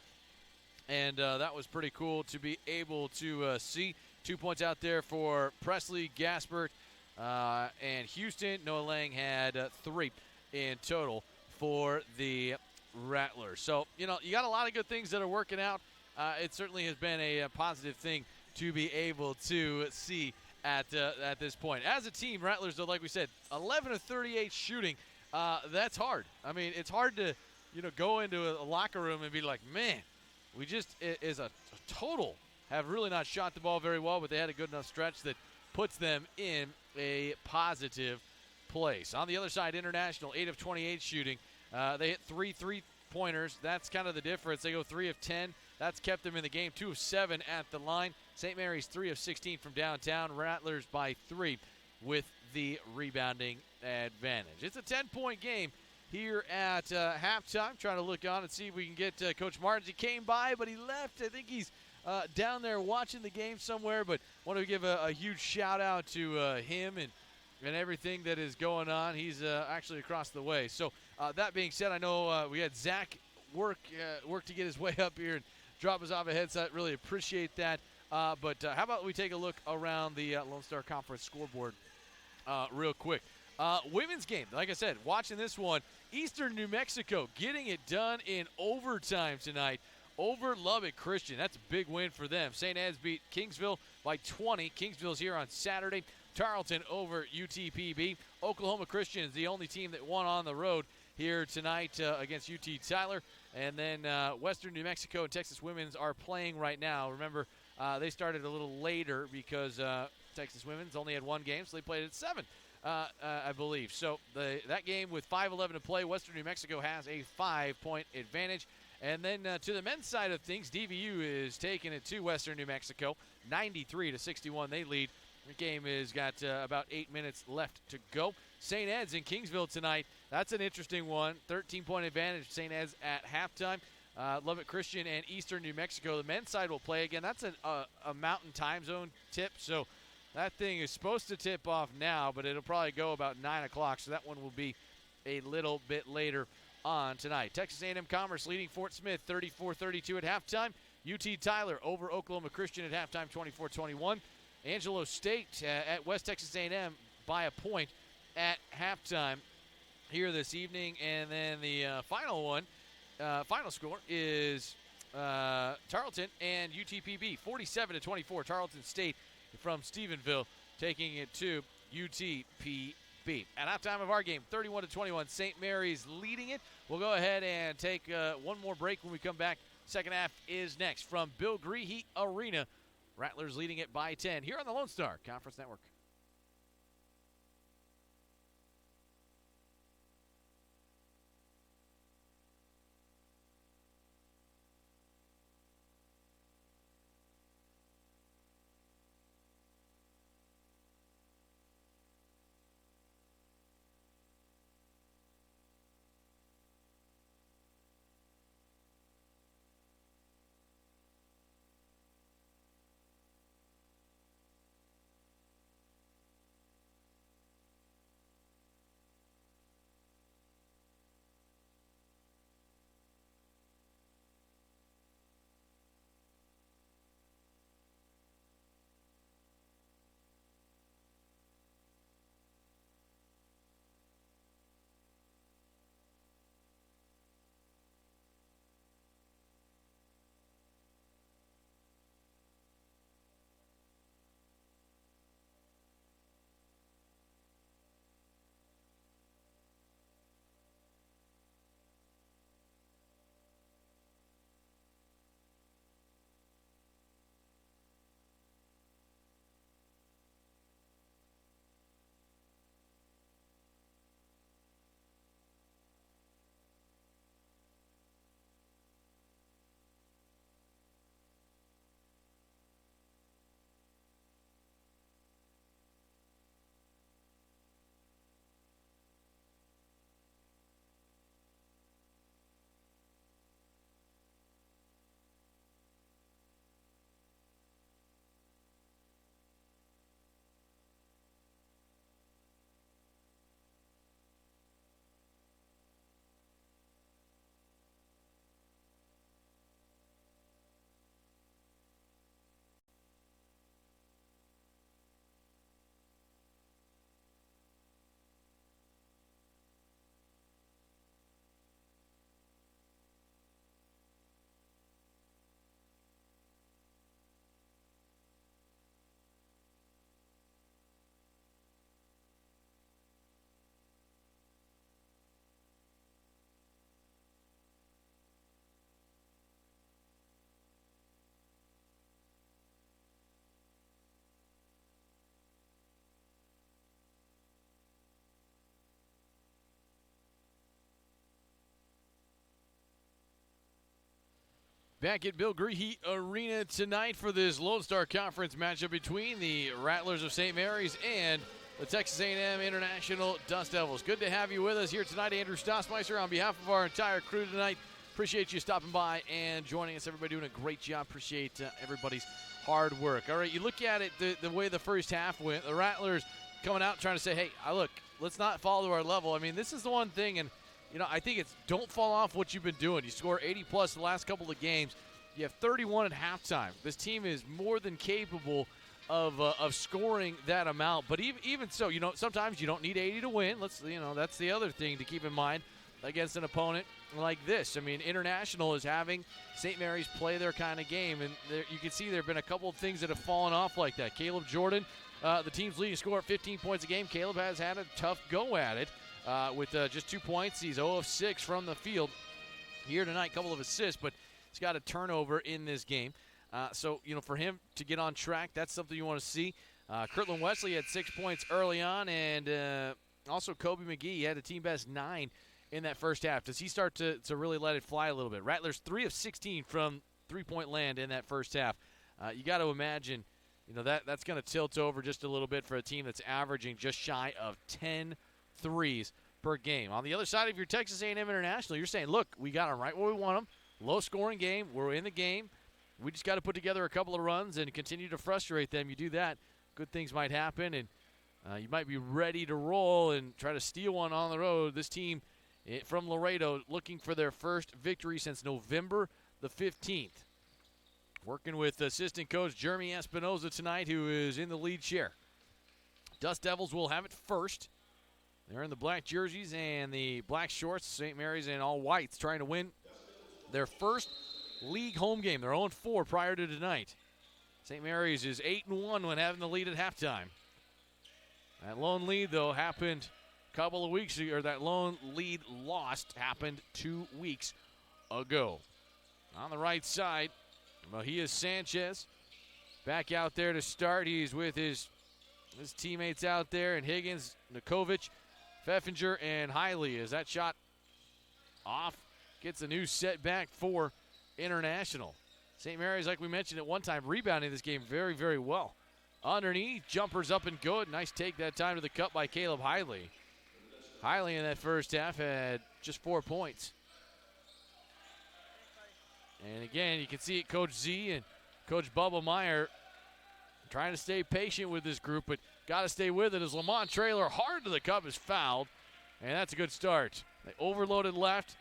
and that was pretty cool to be able to see. 2 points out there for Presley, Gaspert, and Houston. Noah Lang had 3 in total for the Rattlers. So, you got a lot of good things that are working out. It certainly has been a positive thing to be able to see at this point. As a team, Rattlers, though, like we said, 11 of 38 shooting. That's hard. It's hard to, go into a locker room and be like, man, we just, as a total, have really not shot the ball very well, but they had a good enough stretch that puts them in a positive place. On the other side, International, 8 of 28 shooting. They hit 3 3-pointers. That's kind of the difference. They go 3 of 10. That's kept them in the game. 2 of 7 at the line. St. Mary's 3 of 16 from downtown. Rattlers by 3 with the rebounding advantage. It's a 10-point game here at halftime. Trying to look on and see if we can get Coach Martins. He came by, but he left. I think he's down there watching the game somewhere, but want to give a huge shout out to him and everything that is going on. He's actually across the way. So that being said, I know we had Zach work to get his way up here and drop us off a headset. Really appreciate that. But how about we take a look around the Lone Star Conference scoreboard real quick. Women's game, like I said, watching this one, Eastern New Mexico getting it done in overtime tonight over Lubbock Christian. That's a big win for them. St. Ed's beat Kingsville by 20. Kingsville's here on Saturday. Tarleton over UTPB. Oklahoma Christian is the only team that won on the road here tonight against UT Tyler. And then Western New Mexico and Texas Women's are playing right now. Remember, they started a little later because Texas Women's only had 1 game, so they played at 7, I believe. So that game with 5:11 to play, Western New Mexico has a 5-point advantage. And then to the men's side of things, DVU is taking it to Western New Mexico, 93-61. They lead. The game has got about 8 minutes left to go. St. Ed's in Kingsville tonight. That's an interesting one. 13-point advantage, St. Ed's at halftime. Lubbock Christian and Eastern New Mexico. The men's side will play again. That's a mountain time zone tip, so that thing is supposed to tip off now, but it'll probably go about 9 o'clock, so that one will be a little bit later on tonight. Texas A&M Commerce leading Fort Smith 34-32 at halftime. UT Tyler over Oklahoma Christian at halftime 24-21. Angelo State at West Texas A&M by a point at halftime here this evening. And then the final one final score is Tarleton and UTPB, 47-24. Tarleton State from Stephenville taking it to UTPB. At halftime of our game, 31-21, St. Mary's leading it. We'll go ahead and take one more break when we come back. Second half is next from Bill Greehey Arena. Rattlers leading it by 10 here on the Lone Star Conference Network. Back at Bill Greehey Arena tonight for this Lone Star Conference matchup between the Rattlers of St. Mary's and the Texas A&M International Dust Devils. Good to have you with us here tonight, Andrew Stossmeister. On behalf of our entire crew tonight, appreciate you stopping by and joining us. Everybody doing a great job. Appreciate everybody's hard work. All right, you look at it the way the first half went. The Rattlers coming out trying to say, hey, look, let's not fall to our level. I mean, this is the one thing, and I think it's don't fall off what you've been doing. You score 80-plus the last couple of games. You have 31 at halftime. This team is more than capable of scoring that amount. But even so, sometimes you don't need 80 to win. That's the other thing to keep in mind against an opponent like this. I mean, International is having St. Mary's play their kind of game, and you can see there have been a couple of things that have fallen off like that. Caleb Jordan, the team's leading scorer, 15 points a game. Caleb has had a tough go at it. With just 2 points. He's 0 of 6 from the field here tonight, couple of assists, but he's got a turnover in this game. So, for him to get on track, that's something you want to see. Kirtland Wesley had 6 points early on, and also Kobe McGee had a team best 9 in that first half. Does he start to really let it fly a little bit? Rattlers 3 of 16 from three-point land in that first half. You got to imagine, that's going to tilt over just a little bit for a team that's averaging just shy of 10 threes per game. On the other side of your Texas A&M International, you're saying, look, we got them right where we want them. Low-scoring game. We're in the game. We just got to put together a couple of runs and continue to frustrate them. You do that, good things might happen, and you might be ready to roll and try to steal one on the road. This team from Laredo looking for their first victory since November the 15th. Working with assistant coach Jeremy Espinoza tonight, who is in the lead chair. Dust Devils will have it first. They're in the black jerseys and the black shorts. St. Mary's in all whites trying to win their first league home game. They're 0-4 prior to tonight. St. Mary's is 8-1 when having the lead at halftime. That lone lead, though, happened a couple of weeks ago, or that lone lead lost happened 2 weeks ago. On the right side, Mejia Sanchez back out there to start. He's with his teammates out there, and Higgins, Nikovic, Pfeffinger, and Hiley. As that shot off, gets a new setback for International. St. Mary's, like we mentioned at one time, rebounding this game very, very well. Underneath, jumpers up and good. Nice take that time to the cup by Caleb Hiley. Hiley in that first half had just 4 points. And again, you can see it, Coach Z and Coach Bubba Meyer trying to stay patient with this group, but got to stay with it as Lamont Traylor hard to the cup is fouled, and that's a good start. They overloaded left.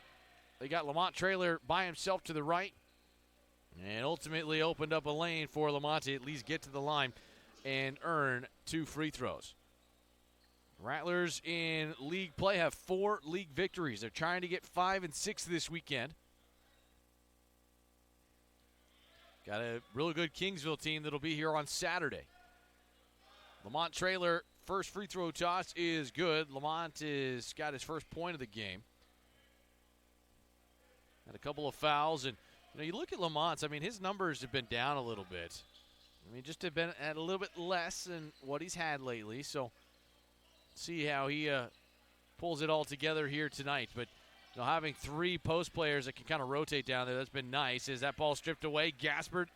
They got Lamont Traylor by himself to the right, and ultimately opened up a lane for Lamont to at least get to the line and earn 2 free throws. Rattlers in league play have 4 league victories. They're trying to get 5 and 6 this weekend. Got a really good Kingsville team that'll be here on Saturday. Lamont Traylor, first free throw toss is good. Lamont has got his first point of the game. Had a couple of fouls, and you look at Lamont's, his numbers have been down a little bit. Just have been at a little bit less than what he's had lately, so see how he pulls it all together here tonight. But having 3 post players that can kind of rotate down there, that's been nice. As that ball stripped away, Gaspard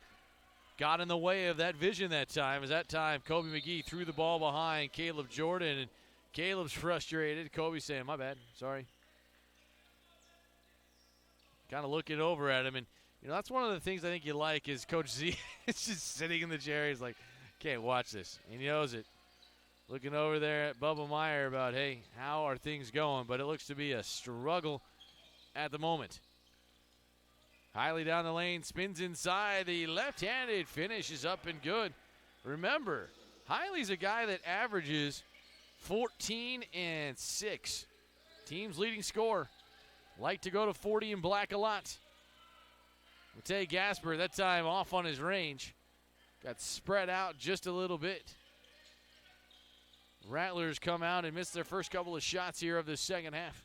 got in the way of that vision that time. As that time, Kobe McGee threw the ball behind Caleb Jordan, and Caleb's frustrated. Kobe's saying, my bad, sorry. Kind of looking over at him, and that's one of the things I think you like is Coach Z is just sitting in the chair. He's like, can't watch this. And he knows it. Looking over there at Bubba Meyer about, hey, how are things going? But it looks to be a struggle at the moment. Hiley down the lane, spins inside. The left-handed finish is up and good. Remember, Hiley's a guy that averages 14 and 6. Team's leading scorer. Like to go to 40 in black a lot. Matej Gaspard, that time off on his range. Got spread out just a little bit. Rattlers come out and miss their first couple of shots here of the second half.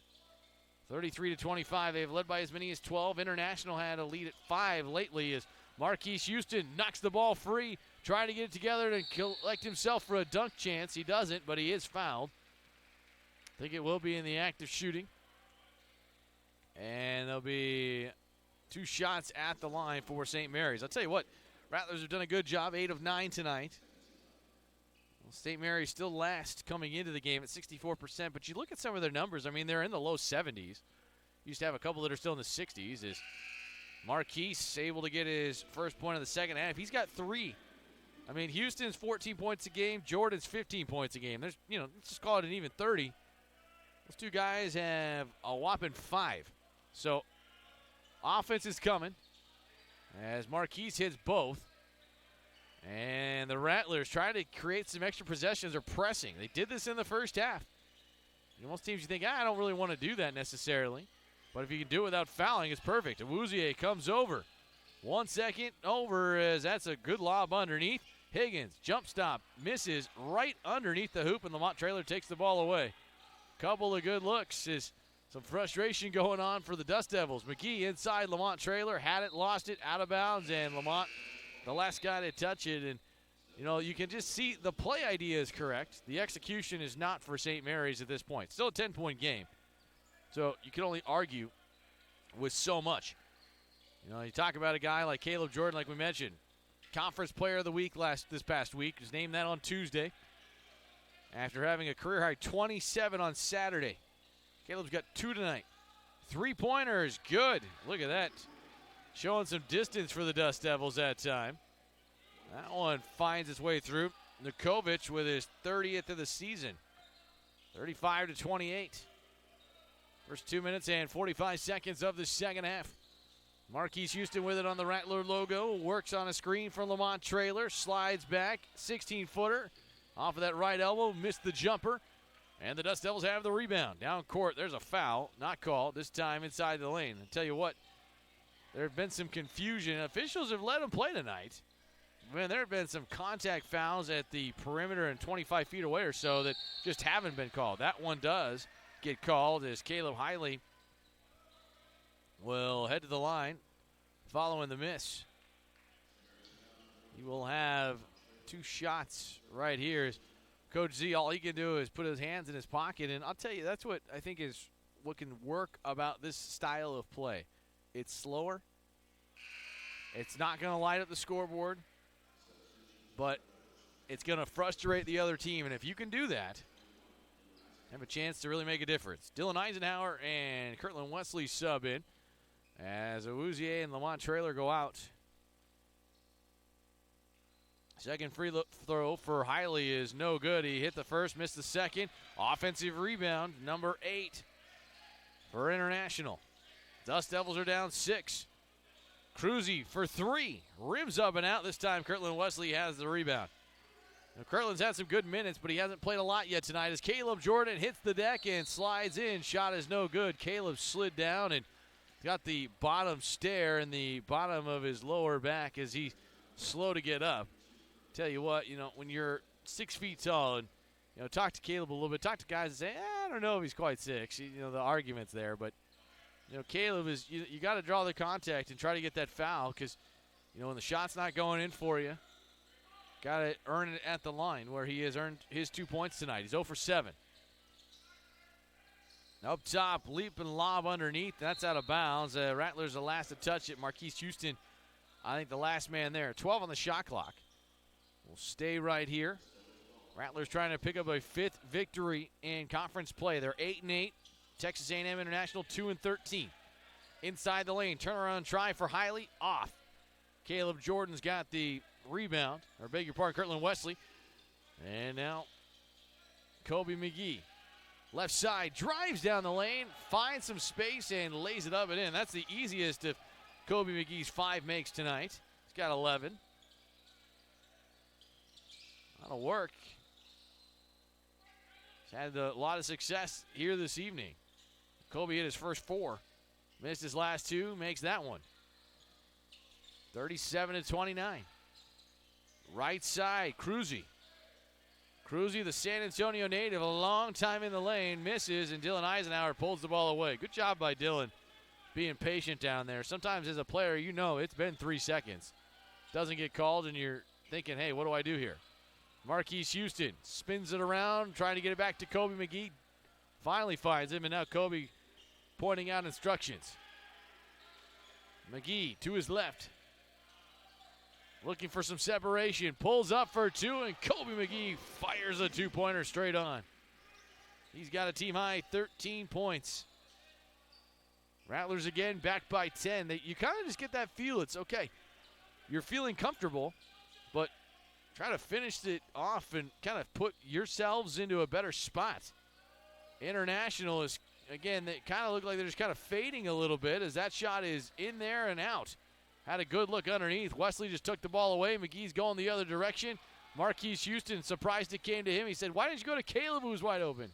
33-25. They've led by as many as 12. International had a lead at 5 lately as Marquise Houston knocks the ball free, trying to get it together and collect himself for a dunk chance. He doesn't, but he is fouled. I think it will be in the act of shooting. And there'll be 2 shots at the line for St. Mary's. I'll tell you what, Rattlers have done a good job, 8 of 9 tonight. Well, St. Mary's still last coming into the game at 64%, but you look at some of their numbers, they're in the low 70s. Used to have a couple that are still in the 60s. Is Marquise able to get his first point of the second half? He's got 3. Houston's 14 points a game. Jordan's 15 points a game. There's, let's just call it an even 30. Those 2 guys have a whopping 5. So, offense is coming as Marquise hits both. And the Rattlers trying to create some extra possessions or pressing. They did this in the first half. Most teams you think, I don't really want to do that necessarily. But if you can do it without fouling, it's perfect. Awuzie comes over. 1 second over as that's a good lob underneath. Higgins, jump stop, misses right underneath the hoop, and Lamont Traylor takes the ball away. Couple of good looks. Is some frustration going on for the Dust Devils. McGee inside Lamont Traylor, had it, lost it, out of bounds, and Lamont, the last guy to touch it. And, you can just see the play idea is correct. The execution is not for St. Mary's at this point. Still a 10-point game. So you can only argue with so much. You talk about a guy like Caleb Jordan, like we mentioned. Conference Player of the Week this past week. Was named that on Tuesday after having a career-high 27 on Saturday. Caleb's got 2 tonight. 3-pointers, good. Look at that. Showing some distance for the Dust Devils that time. That one finds its way through. Nikovic with his 30th of the season. 35-28. First 2 minutes and 45 seconds of the second half. Marquise Houston with it on the Rattler logo. Works on a screen from Lamont Traylor. Slides back. 16-footer. Off of that right elbow. Missed the jumper. And the Dust Devils have the rebound. Down court, there's a foul. Not called. This time inside the lane. I tell you what, there have been some confusion. Officials have let him play tonight. Man, there have been some contact fouls at the perimeter and 25 feet away or so that just haven't been called. That one does get called as Caleb Hiley will head to the line following the miss. He will have 2 shots right here. Coach Z, all he can do is put his hands in his pocket, and I'll tell you, that's what I think is what can work about this style of play. It's slower. It's not going to light up the scoreboard, but it's going to frustrate the other team, and if you can do that, have a chance to really make a difference. Dylan Eisenhower and Kirtland Wesley sub in as Awuzie and Lamont Traylor go out. Second free throw for Hiley is no good. He hit the first, missed the second. Offensive rebound, number 8 for International. Dust Devils are down 6. Cruzy for 3. Rims up and out. This time Kirtland Wesley has the rebound. Now, Kirtland's had some good minutes, but he hasn't played a lot yet tonight as Caleb Jordan hits the deck and slides in. Shot is no good. Caleb slid down and got the bottom stair in the bottom of his lower back as he's slow to get up. Tell you what, when you're 6 feet tall and, talk to Caleb a little bit, talk to guys and say, I don't know if he's quite 6. The argument's there, but Caleb is, you got to draw the contact and try to get that foul because, when the shot's not going in for you, got to earn it at the line where he has earned his 2 points tonight. He's 0 for 7. Up top, leap and lob underneath. That's out of bounds. Rattlers the last to touch it. Marquise Houston, I think the last man there. 12 on the shot clock. We'll stay right here. Rattlers trying to pick up a 5th victory in conference play. They're 8-8. Texas A&M International 2-13. Inside the lane, turnaround try for Hiley, off. Caleb Jordan's got the rebound, or beg your pardon, Kirtland Wesley. And now Kobe McGee. Left side, drives down the lane, finds some space, and lays it up and in. That's the easiest of Kobe McGee's 5 makes tonight. He's got 11. That'll work. He's had a lot of success here this evening. Kobe hit his first 4. Missed his last 2, makes that one. 37-29. Right side, Cruzy. Cruzy, the San Antonio native, a long time in the lane, misses, and Dylan Eisenhower pulls the ball away. Good job by Dylan being patient down there. Sometimes as a player, it's been 3 seconds. Doesn't get called, and you're thinking, hey, what do I do here? Marquise Houston spins it around, trying to get it back to Kobe McGee. Finally finds him, and now Kobe pointing out instructions. McGee to his left. Looking for some separation. Pulls up for 2, and Kobe McGee fires a 2-pointer straight on. He's got a team-high 13 points. Rattlers again back by 10. You kind of just get that feel. It's okay. You're feeling comfortable, but try to finish it off and kind of put yourselves into a better spot. International is, again, they kind of look like they're just kind of fading a little bit as that shot is in there and out. Had a good look underneath. Wesley just took the ball away. McGee's going the other direction. Marquise Houston, surprised it came to him. He said, why didn't you go to Caleb, who's wide open?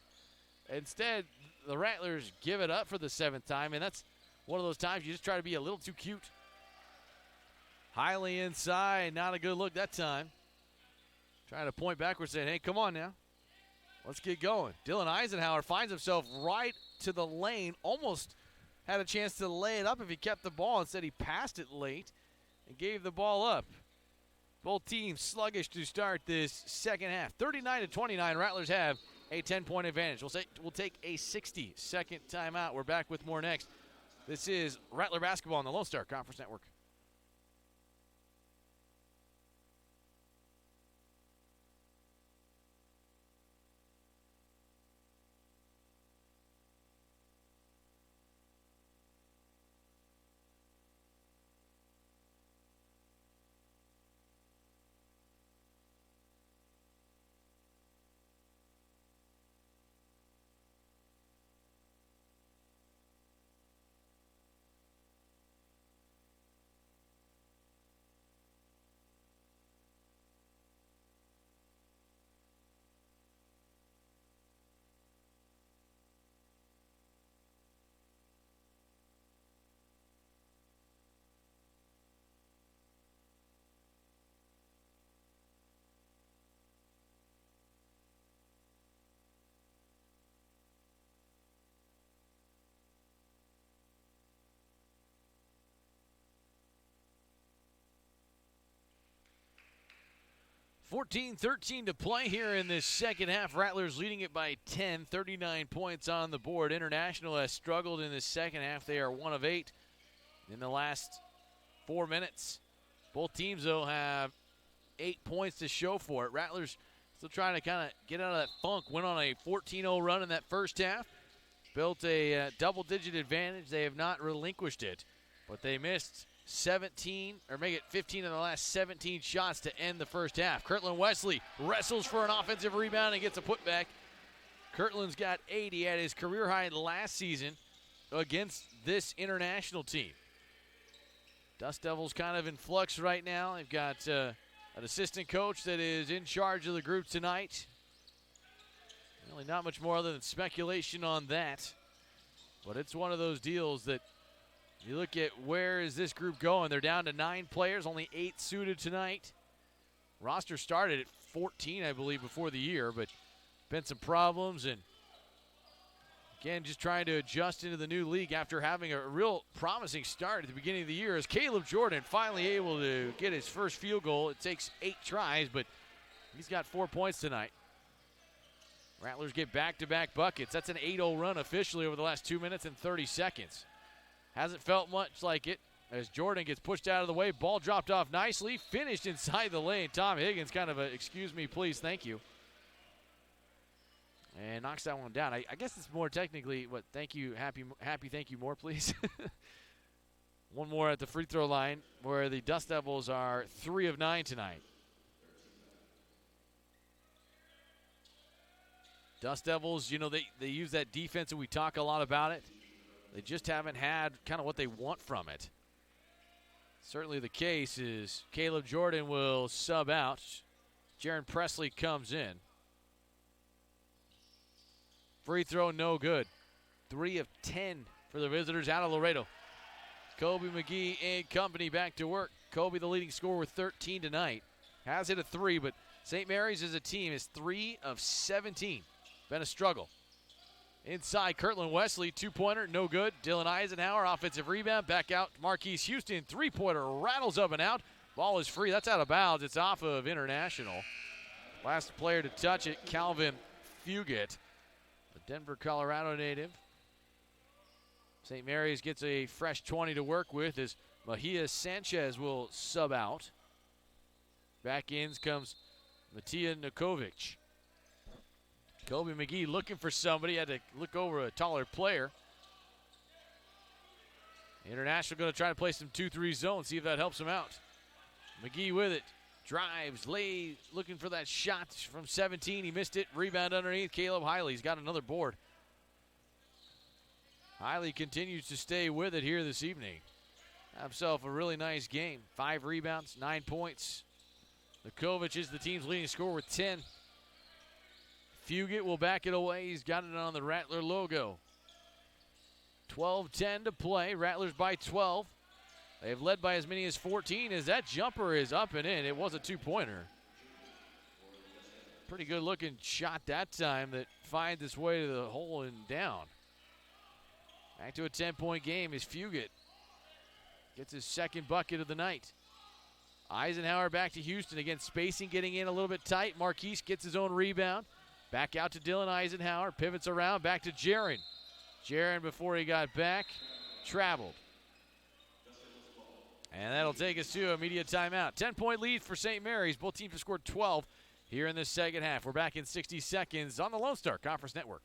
Instead, the Rattlers give it up for the 7th time, and that's one of those times you just try to be a little too cute. Hiley inside, not a good look that time. Trying to point backwards, saying, hey, come on now. Let's get going. Dylan Eisenhower finds himself right to the lane, almost had a chance to lay it up if he kept the ball. Instead, he passed it late and gave the ball up. Both teams sluggish to start this second half. 39-29, Rattlers have a 10-point advantage. We'll take a 60-second timeout. We're back with more next. This is Rattler Basketball on the Lone Star Conference Network. 14-13 to play here in this second half. Rattlers leading it by 10, 39 points on the board. International has struggled in this second half. They are 1 of 8 in the last 4 minutes. Both teams, though, have 8 points to show for it. Rattlers still trying to kind of get out of that funk. Went on a 14-0 run in that first half. Built a double-digit advantage. They have not relinquished it, but they missed 17, or make it 15 in the last 17 shots to end the first half. Kirtland Wesley wrestles for an offensive rebound and gets a putback. Kirtland's got 80 at his career high last season against this international team. Dust Devils kind of in flux right now. They've got an assistant coach that is in charge of the group tonight. Really not much more other than speculation on that. But it's one of those deals that you look at, where is this group going? They're down to 9 players, only 8 suited tonight. Roster started at 14, I believe, before the year, but been some problems. And again, just trying to adjust into the new league after having a real promising start at the beginning of the year. As Caleb Jordan finally able to get his first field goal. It takes 8 tries, but he's got 4 points tonight. Rattlers get back-to-back buckets. That's an 8-0 run officially over the last 2 minutes and 30 seconds. Hasn't felt much like it as Jordan gets pushed out of the way. Ball dropped off nicely. Finished inside the lane. Tom Higgins kind of a excuse me, please, thank you. And knocks that one down. I guess it's more technically, what, thank you, happy, thank you more, please. One more at the free throw line where the Dust Devils are 3 of 9 tonight. Dust Devils, you know, they use that defense and we talk a lot about it. They just haven't had kind of what they want from it. Certainly the case is Caleb Jordan will sub out. Jaron Presley comes in. Free throw, no good. 3 of 10 for the visitors out of Laredo. Kobe McGee and company back to work. Kobe, the leading scorer, with 13 tonight. Has hit a 3, but St. Mary's as a team is 3 of 17. Been a struggle. Inside, Kirtland Wesley, 2-pointer, no good. Dylan Eisenhower, offensive rebound, back out. Marquise Houston, 3-pointer, rattles up and out. Ball is free. That's out of bounds. It's off of International. Last player to touch it, Calvin Fugit, the Denver, Colorado native. St. Mary's gets a fresh 20 to work with as Mahia Sanchez will sub out. Back in comes Matija Nikovic. Kobe McGee looking for somebody, had to look over a taller player. International going to try to play some 2-3 zone, see if that helps him out. McGee with it, drives, lays, looking for that shot from 17. He missed it, rebound underneath. Caleb Hiley's got another board. Hiley continues to stay with it here this evening. Have himself a really nice game. 5 rebounds, 9 points. Nikovic is the team's leading scorer with 10. Fugit will back it away. He's got it on the Rattler logo. 12-10 to play. Rattlers by 12. They've led by as many as 14 as that jumper is up and in. It was a 2-pointer. Pretty good looking shot that time that finds its way to the hole and down. Back to a 10-point game as Fugit gets his second bucket of the night. Eisenhower back to Houston. Again, spacing getting in a little bit tight. Marquise gets his own rebound. Back out to Dylan Eisenhower. Pivots around. Back to Jaron. Jaron, before he got back, traveled. And that'll take us to a media timeout. 10-point lead for St. Mary's. Both teams have scored 12 here in this second half. We're back in 60 seconds on the Lone Star Conference Network.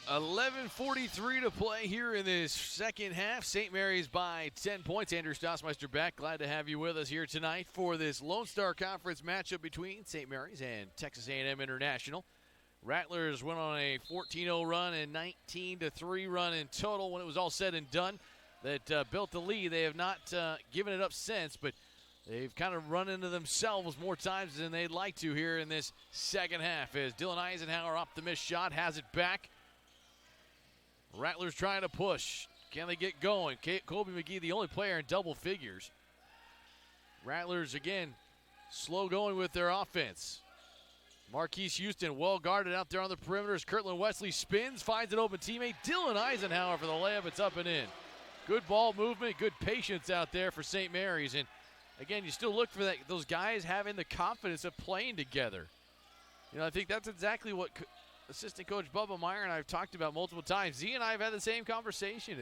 11:43 to play here in this second half. St. Mary's by 10 points. Andrew Stossmeister back. Glad to have you with us here tonight for this Lone Star Conference matchup between St. Mary's and Texas A&M International. Rattlers went on a 14-0 run and 19-3 run in total when it was all said and done. That built the lead. They have not given it up since, but they've kind of run into themselves more times than they'd like to here in this second half. As Dylan Eisenhower off the missed shot, has it back. Rattlers trying to push. Can they get going? Kobe McGee, the only player in double figures. Rattlers, again, slow going with their offense. Marquise Houston well guarded out there on the perimeter as Kirtland Wesley spins, finds an open teammate. Dylan Eisenhower for the layup. It's up and in. Good ball movement, good patience out there for St. Mary's. And, again, you still look for those guys having the confidence of playing together. You know, I think that's exactly what assistant coach Bubba Meyer and I have talked about multiple times. Z and I have had the same conversation.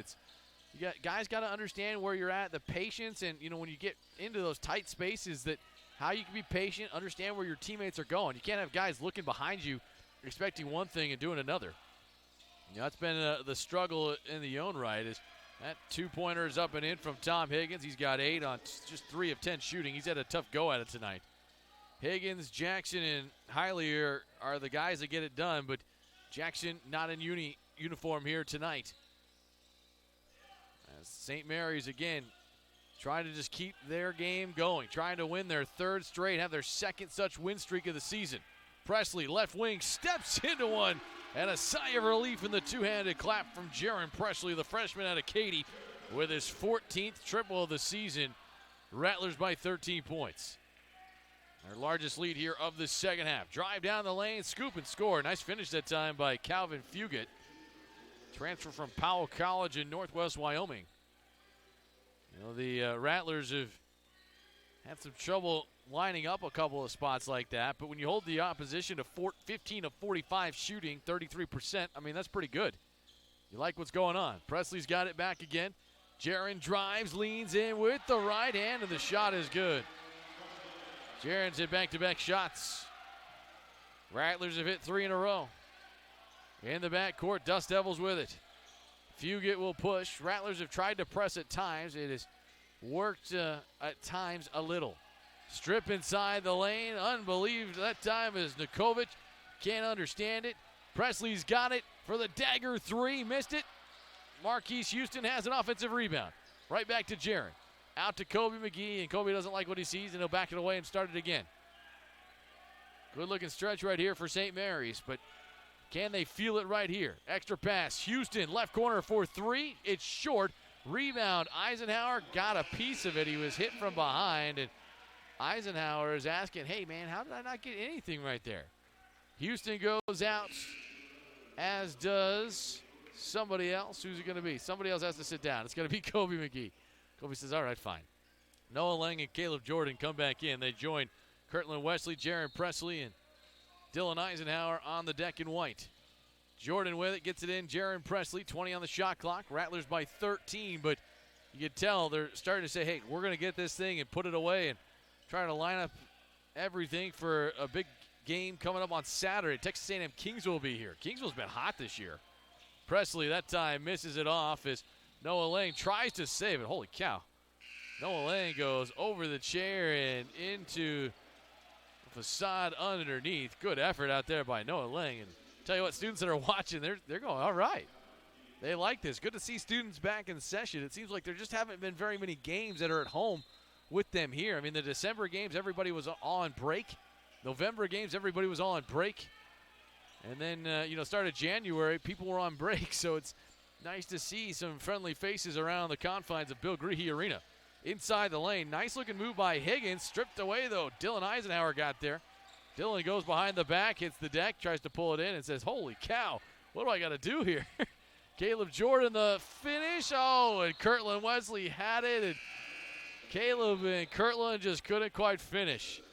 Guys got to understand where you're at, the patience, and when you get into those tight spaces, that how you can be patient, understand where your teammates are going. You can't have guys looking behind you, expecting one thing and doing another. That's been the struggle in the own right. Is that two-pointer is up and in from Tom Higgins. He's got 8 on just 3 of 10 shooting. He's had a tough go at it tonight. Higgins, Jackson, and Hiley are the guys that get it done, but Jackson not in uniform here tonight. As St. Mary's, again, trying to just keep their game going, trying to win their third straight, have their second such win streak of the season. Presley, left wing, steps into one, and a sigh of relief in the two-handed clap from Jaron Presley, the freshman out of Katy, with his 14th triple of the season. Rattlers by 13 points. Their largest lead here of the second half. Drive down the lane, scoop and score. Nice finish that time by Calvin Fugit. Transfer from Powell College in Northwest Wyoming. The Rattlers have had some trouble lining up a couple of spots like that, but when you hold the opposition to 15 of 45 shooting, 33%, I mean, that's pretty good. You like what's going on. Presley's got it back again. Jaron drives, leans in with the right hand, and the shot is good. Jaron's hit back-to-back shots. Rattlers have hit 3 in a row. In the backcourt, Dust Devils with it. Fugit will push. Rattlers have tried to press at times. It has worked at times a little. Strip inside the lane. Unbelievable that time is Nikovic. Can't understand it. Presley's got it for the dagger 3. Missed it. Marquise Houston has an offensive rebound. Right back to Jaron. Out to Kobe McGee, and Kobe doesn't like what he sees, and he'll back it away and start it again. Good-looking stretch right here for St. Mary's, but can they feel it right here? Extra pass. Houston, left corner for 3. It's short. Rebound. Eisenhower got a piece of it. He was hit from behind, and Eisenhower is asking, hey, man, how did I not get anything right there? Houston goes out, as does somebody else. Who's it going to be? Somebody else has to sit down. It's going to be Kobe McGee. Kobe says, all right, fine. Noah Lang and Caleb Jordan come back in. They join Kirtland Wesley, Jaron Presley, and Dylan Eisenhower on the deck in white. Jordan with it, gets it in. Jaron Presley, 20 on the shot clock. Rattlers by 13, but you can tell they're starting to say, hey, we're going to get this thing and put it away and try to line up everything for a big game coming up on Saturday. Texas A&M Kingsville will be here. Kingsville's been hot this year. Presley that time misses it off as Noah Lang tries to save it. Holy cow. Noah Lang goes over the chair and into the facade underneath. Good effort out there by Noah Lang. And tell you what, students that are watching, they're going, all right. They like this. Good to see students back in session. It seems like there just haven't been very many games that are at home with them here. I mean, the December games, everybody was all on break. November games, everybody was all on break. And then, started January, people were on break. So it's nice to see some friendly faces around the confines of Bill Greehey Arena. Inside the lane, nice-looking move by Higgins. Stripped away, though. Dylan Eisenhower got there. Dylan goes behind the back, hits the deck, tries to pull it in, and says, holy cow, what do I got to do here? Caleb Jordan, the finish. Oh, and Kirtland Wesley had it. And Caleb and Kirtland just couldn't quite finish.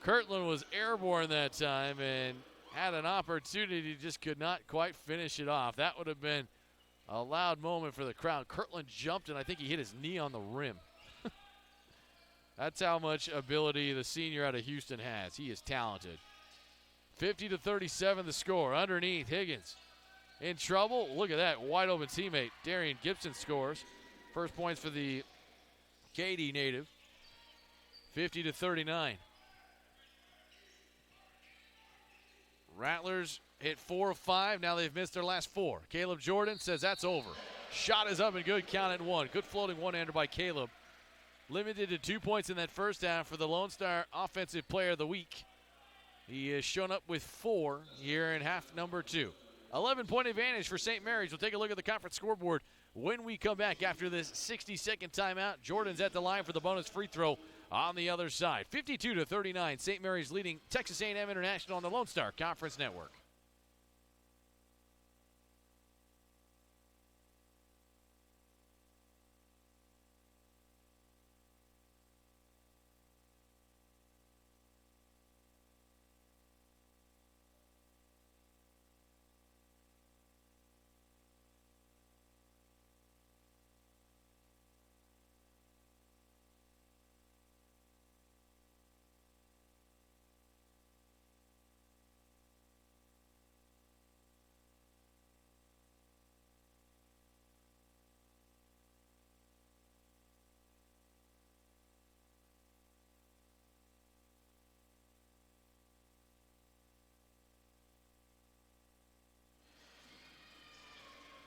Kirtland was airborne that time and had an opportunity, just could not quite finish it off. That would have been a loud moment for the crowd. Kirtland jumped, and I think he hit his knee on the rim. That's how much ability the senior out of Houston has. He is talented. 50-37 the score. Underneath, Higgins. in trouble. Look at that, wide open teammate. Darian Gibson scores. First points for the Katy native. 50-39. Rattlers hit 4 of 5. Now they've missed their last 4. Caleb Jordan says that's over. Shot is up and good. Count it 1. Good floating one-hander by Caleb. Limited to 2 points in that first half for the Lone Star Offensive Player of the Week. He has shown up with 4 here in half number 2. 11-point advantage for St. Mary's. We'll take a look at the conference scoreboard when we come back after this 60-second timeout. Jordan's at the line for the bonus free throw on the other side. 52-39, St. Mary's leading Texas A&M International on the Lone Star Conference Network.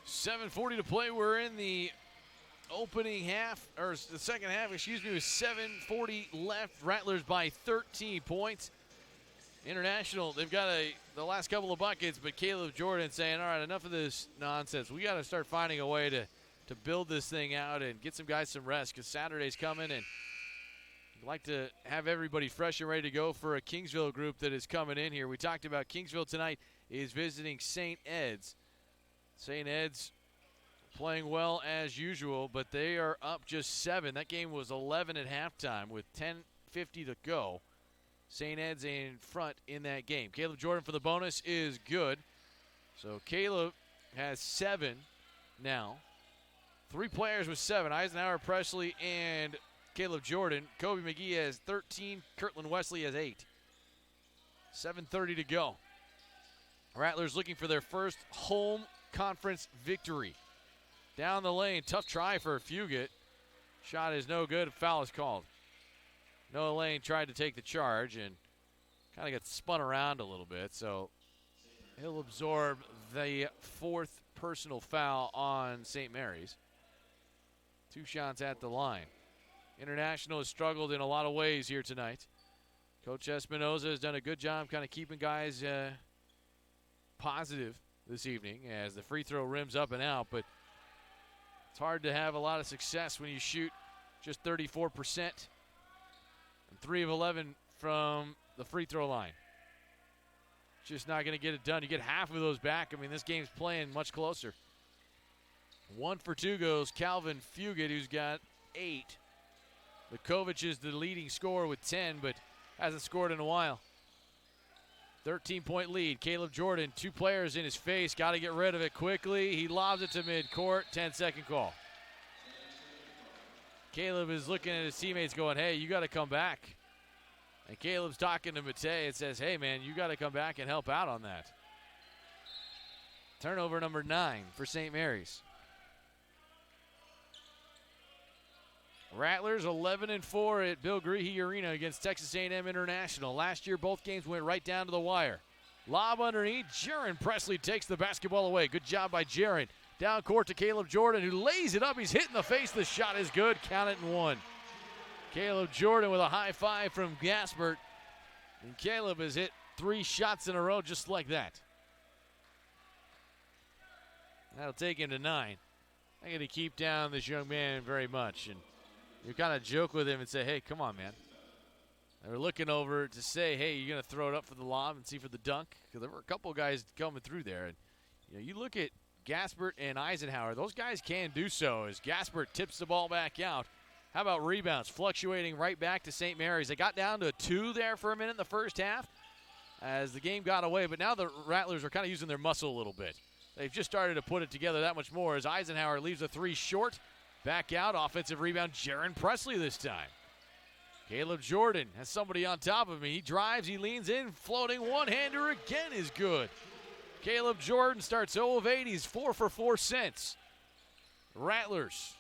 .740 to play. We're in the opening half, or the second half, excuse me, with 7:40 left. Rattlers by 13 points. International, they've got the last couple of buckets, but Caleb Jordan saying, all right, enough of this nonsense. We got to start finding a way to build this thing out and get some guys some rest, because Saturday's coming, and I'd like to have everybody fresh and ready to go for a Kingsville group that is coming in here. We talked about Kingsville tonight is visiting St. Ed's. St. Ed's playing well as usual, but they are up just 7. That game was 11 at halftime with 10:50 to go. St. Ed's in front in that game. Caleb Jordan for the bonus is good. So Caleb has 7 now. 3 players with 7, Eisenhower, Presley, and Caleb Jordan. Kobe McGee has 13. Kirtland Wesley has 8. 7:30 to go. Rattlers looking for their first home conference victory. Down the lane, tough try for Fugit. Shot is no good, foul is called. Noah Lane tried to take the charge and kind of got spun around a little bit, so he'll absorb the 4th personal foul on St. Mary's. 2 shots at the line. International has struggled in a lot of ways here tonight. Coach Espinoza has done a good job kind of keeping guys positive this evening as the free throw rims up and out, but it's hard to have a lot of success when you shoot just 34% and 3 of 11 from the free throw line. Just not going to get it done. You get half of those back. I mean, this game's playing much closer. 1 for 2 goes Calvin Fugit, who's got 8. Lukovic is the leading scorer with 10, but hasn't scored in a while. 13-point lead. Caleb Jordan, 2 players in his face. Got to get rid of it quickly. He lobs it to midcourt. 10-second call. Caleb is looking at his teammates going, hey, you got to come back. And Caleb's talking to Mate and says, hey, man, you got to come back and help out on that. Turnover number 9 for St. Mary's. Rattlers 11-4 at Bill Greehey Arena against Texas A&M International. Last year, both games went right down to the wire. Lob underneath. Jaron Presley takes the basketball away. Good job by Jaron. Down court to Caleb Jordan, who lays it up. He's hit in the face. The shot is good. Count it and 1. Caleb Jordan with a high 5 from Gaspert. And Caleb has hit 3 shots in a row just like that. That'll take him to 9. I'm going to keep down this young man very much. And you kind of joke with him and say, hey, come on, man. They're looking over to say, hey, you're going to throw it up for the lob and see for the dunk? Because there were a couple of guys coming through there. And you look at Gaspert and Eisenhower. Those guys can do so as Gaspert tips the ball back out. How about rebounds? Fluctuating right back to St. Mary's. They got down to 2 there for a minute in the first half as the game got away. But now the Rattlers are kind of using their muscle a little bit. They've just started to put it together that much more as Eisenhower leaves a 3 short. Back out, offensive rebound, Jaron Presley this time. Caleb Jordan has somebody on top of him. He drives, he leans in, floating one-hander again is good. Caleb Jordan starts 0 of 8. He's 4 for 4 since. Rattlers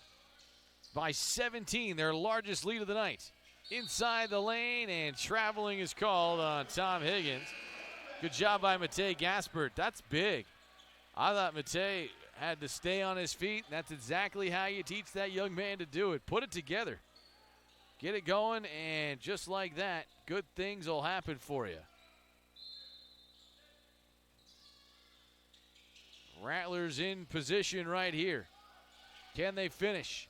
by 17, their largest lead of the night. Inside the lane, and traveling is called on Tom Higgins. Good job by Matej Gaspert. That's big. I thought Matej had to stay on his feet. That's exactly how you teach that young man to do it. Put it together. Get it going, and just like that, good things will happen for you. Rattlers in position right here. Can they finish?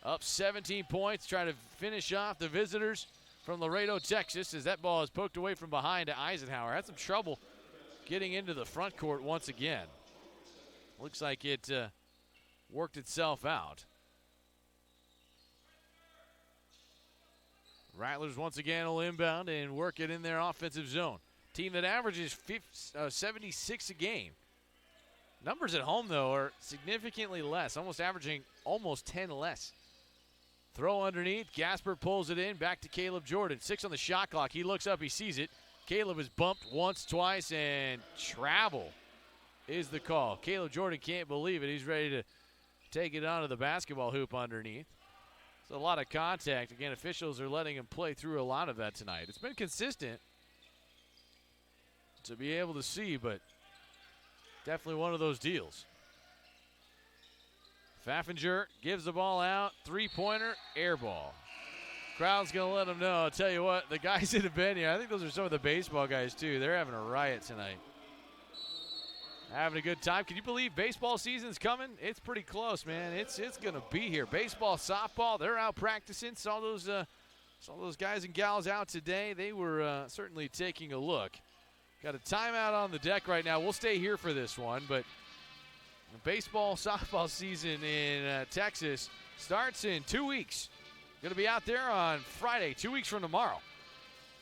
Up 17 points, trying to finish off the visitors from Laredo, Texas, as that ball is poked away from behind to Eisenhower. Had some trouble getting into the front court once again. Looks like it worked itself out. Rattlers once again will inbound and work it in their offensive zone. Team that averages 76 a game. Numbers at home, though, are significantly less, averaging almost 10 less. Throw underneath. Gaspert pulls it in. Back to Caleb Jordan. 6 on the shot clock. He looks up. He sees it. Caleb is bumped once, twice, and travel is the call. Caleb Jordan can't believe it. He's ready to take it onto the basketball hoop underneath. It's a lot of contact. Again, officials are letting him play through a lot of that tonight. It's been consistent to be able to see, but definitely one of those deals. Pfaffinger gives the ball out. Three-pointer, air ball. Crowd's going to let him know. I'll tell you what, the guys in the bench here, I think those are some of the baseball guys, too. They're having a riot tonight. Having a good time. Can you believe baseball season's coming? It's pretty close, man. It's going to be here. Baseball, softball, they're out practicing. Saw those guys and gals out today. They were certainly taking a look. Got a timeout on the deck right now. We'll stay here for this one, but baseball, softball season in Texas starts in 2 weeks. Going to be out there on Friday, 2 weeks from tomorrow.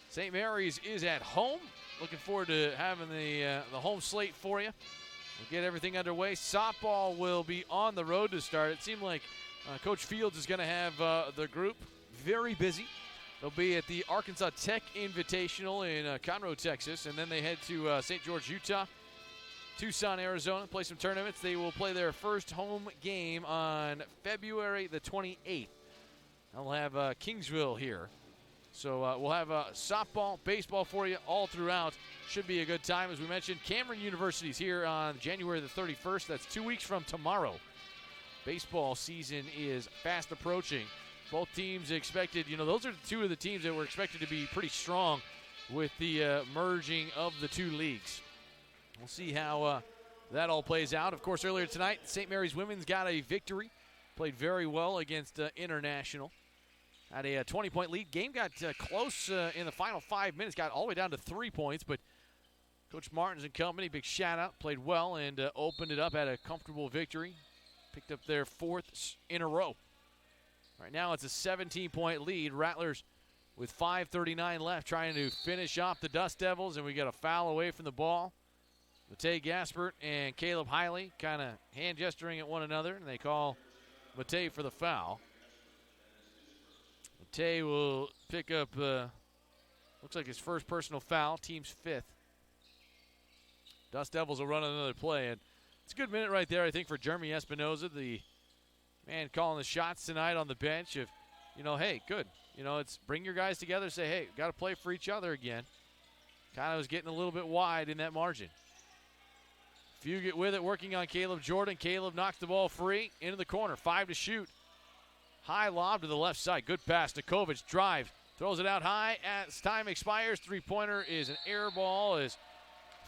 St. Mary's is at home. Looking forward to having the home slate for you. We'll get everything underway. Softball will be on the road to start. It seemed like Coach Fields is going to have the group very busy. They'll be at the Arkansas Tech Invitational in Conroe, Texas, and then they head to St. George, Utah, Tucson, Arizona, play some tournaments. They will play their first home game on February the 28th. They'll have Kingsville here. So we'll have softball, baseball for you all throughout. Should be a good time. As we mentioned, Cameron University's here on January the 31st. That's 2 weeks from tomorrow. Baseball season is fast approaching. Both teams expected, those are two of the teams that were expected to be pretty strong with the merging of the two leagues. We'll see how that all plays out. Of course, earlier tonight, St. Mary's women's got a victory. Played very well against International. Had a 20-point lead. Game got close in the final 5 minutes. Got all the way down to 3 points, but Coach Martins and company, big shout-out, played well and opened it up, had a comfortable victory. Picked up their 4th in a row. Right now it's a 17-point lead. Rattlers with 5:39 left trying to finish off the Dust Devils, and we got a foul away from the ball. Matej Gaspert and Caleb Hiley kind of hand gesturing at one another, and they call Matej for the foul. Matej will pick up, looks like his first personal foul, team's 5th. Dust Devils will run another play, and it's a good minute right there, I think, for Jeremy Espinoza, the man calling the shots tonight on the bench of, hey, good. It's bring your guys together, say, hey, got to play for each other again. Kind of was getting a little bit wide in that margin. Few get with it, working on Caleb Jordan. Caleb knocks the ball free into the corner. 5 to shoot. High lob to the left side. Good pass. Nikovic drives. Throws it out high as time expires. Three-pointer is an air ball as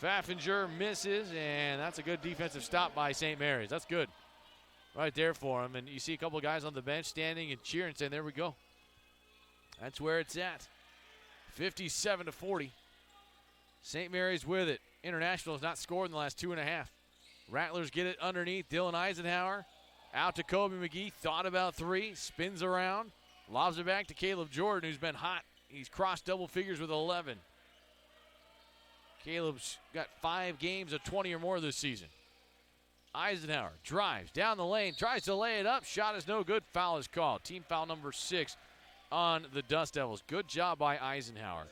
Pfaffinger misses, and that's a good defensive stop by St. Mary's. That's good right there for him. And you see a couple of guys on the bench standing and cheering, saying, there we go. That's where it's at. 57-40. St. Mary's with it. International has not scored in the last 2.5. Rattlers get it underneath. Dylan Eisenhower out to Kobe McGee. Thought about 3. Spins around. Lobs it back to Caleb Jordan, who's been hot. He's crossed double figures with 11. Caleb's got 5 games of 20 or more this season. Eisenhower drives down the lane. Tries to lay it up. Shot is no good. Foul is called. Team foul number 6 on the Dust Devils. Good job by Eisenhower.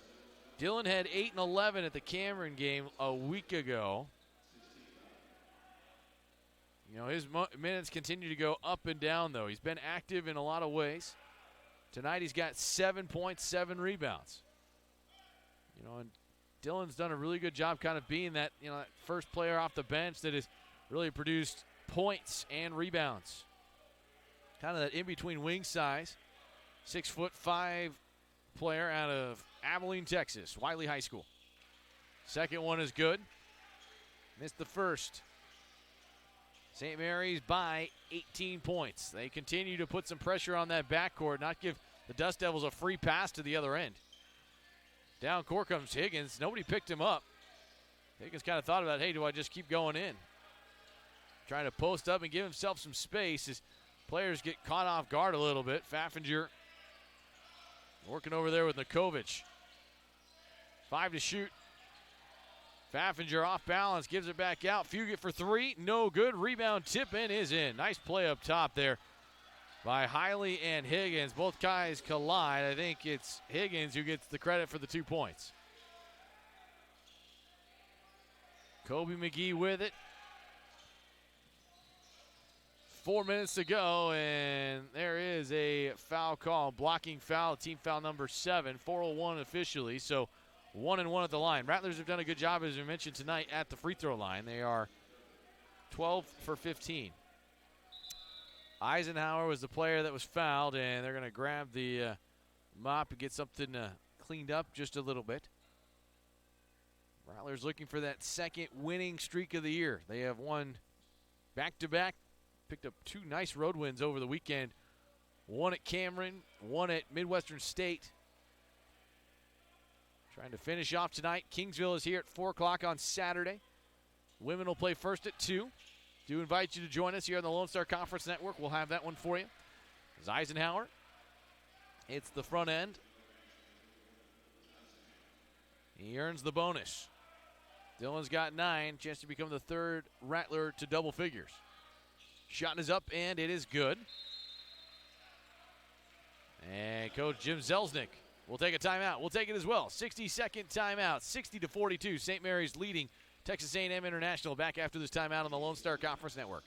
Dylan had 8 and 11 at the Cameron game a week ago. his minutes continue to go up and down, though. He's been active in a lot of ways. Tonight he's got 7 points, 7 rebounds. And Dylan's done a really good job kind of being that, that first player off the bench that has really produced points and rebounds. Kind of that in-between wing size. 6'5" player out of Abilene, Texas, Wiley High School. Second one is good. Missed the first. St. Mary's by 18 points. They continue to put some pressure on that backcourt, not give the Dust Devils a free pass to the other end. Down court comes Higgins. Nobody picked him up. Higgins kind of thought about, hey, do I just keep going in? Trying to post up and give himself some space. His players get caught off guard a little bit. Pfaffinger working over there with Nikovic. 5 to shoot. Pfaffinger off balance, gives it back out. Fugit for 3, no good. Rebound tip in is in. Nice play up top there by Hiley and Higgins. Both guys collide. I think it's Higgins who gets the credit for the 2 points. Kobe McGee with it. 4 minutes to go, and there is a foul call, blocking foul, team foul number 7, 4:01 officially. So 1-1 at the line. Rattlers have done a good job, as we mentioned tonight, at the free throw line. They are 12 for 15. Eisenhower was the player that was fouled, and they're going to grab the mop and get something cleaned up just a little bit. Rattlers looking for that second winning streak of the year. They have won back-to-back, picked up 2 nice road wins over the weekend. One at Cameron, one at Midwestern State. Trying to finish off tonight. Kingsville is here at 4 o'clock on Saturday. Women will play first at 2. Do invite you to join us here on the Lone Star Conference Network. We'll have that one for you. As Eisenhower hits the front end. He earns the bonus. Dylan's got 9. Chance to become the 3rd Rattler to double figures. Shot is up, and it is good. And Coach Jim Zelznick will take a timeout. We'll take it as well. 60-second timeout, 60-42. St. Mary's leading Texas A&M International. Back after this timeout on the Lone Star Conference Network.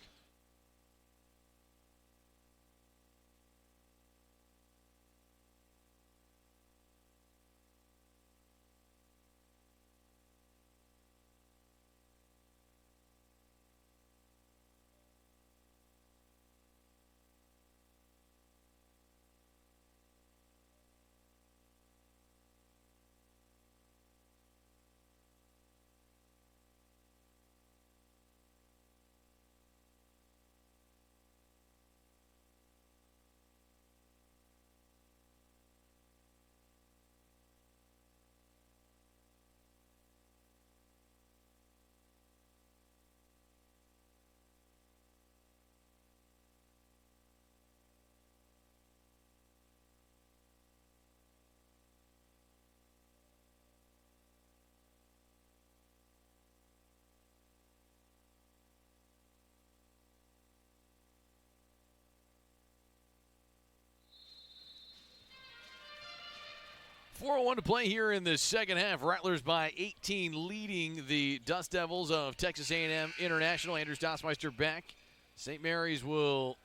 .401 to play here in the second half. Rattlers by 18 leading the Dust Devils of Texas A&M International. Andrew Stossmeister back. St. Mary's will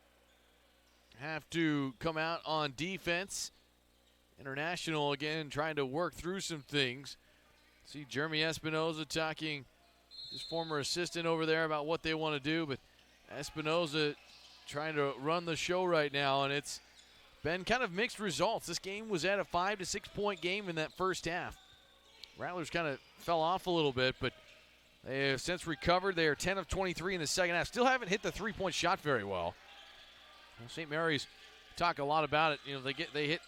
have to come out on defense. International again trying to work through some things. See Jeremy Espinoza talking his former assistant over there about what they want to do, but Espinoza trying to run the show right now, and it's been kind of mixed results. This game was at a 5 to 6 point game in that first half. Rattlers kind of fell off a little bit, but they have since recovered. They are 10 of 23 in the second half. Still haven't hit the three-point shot very well. St. Mary's talk a lot about it. They hit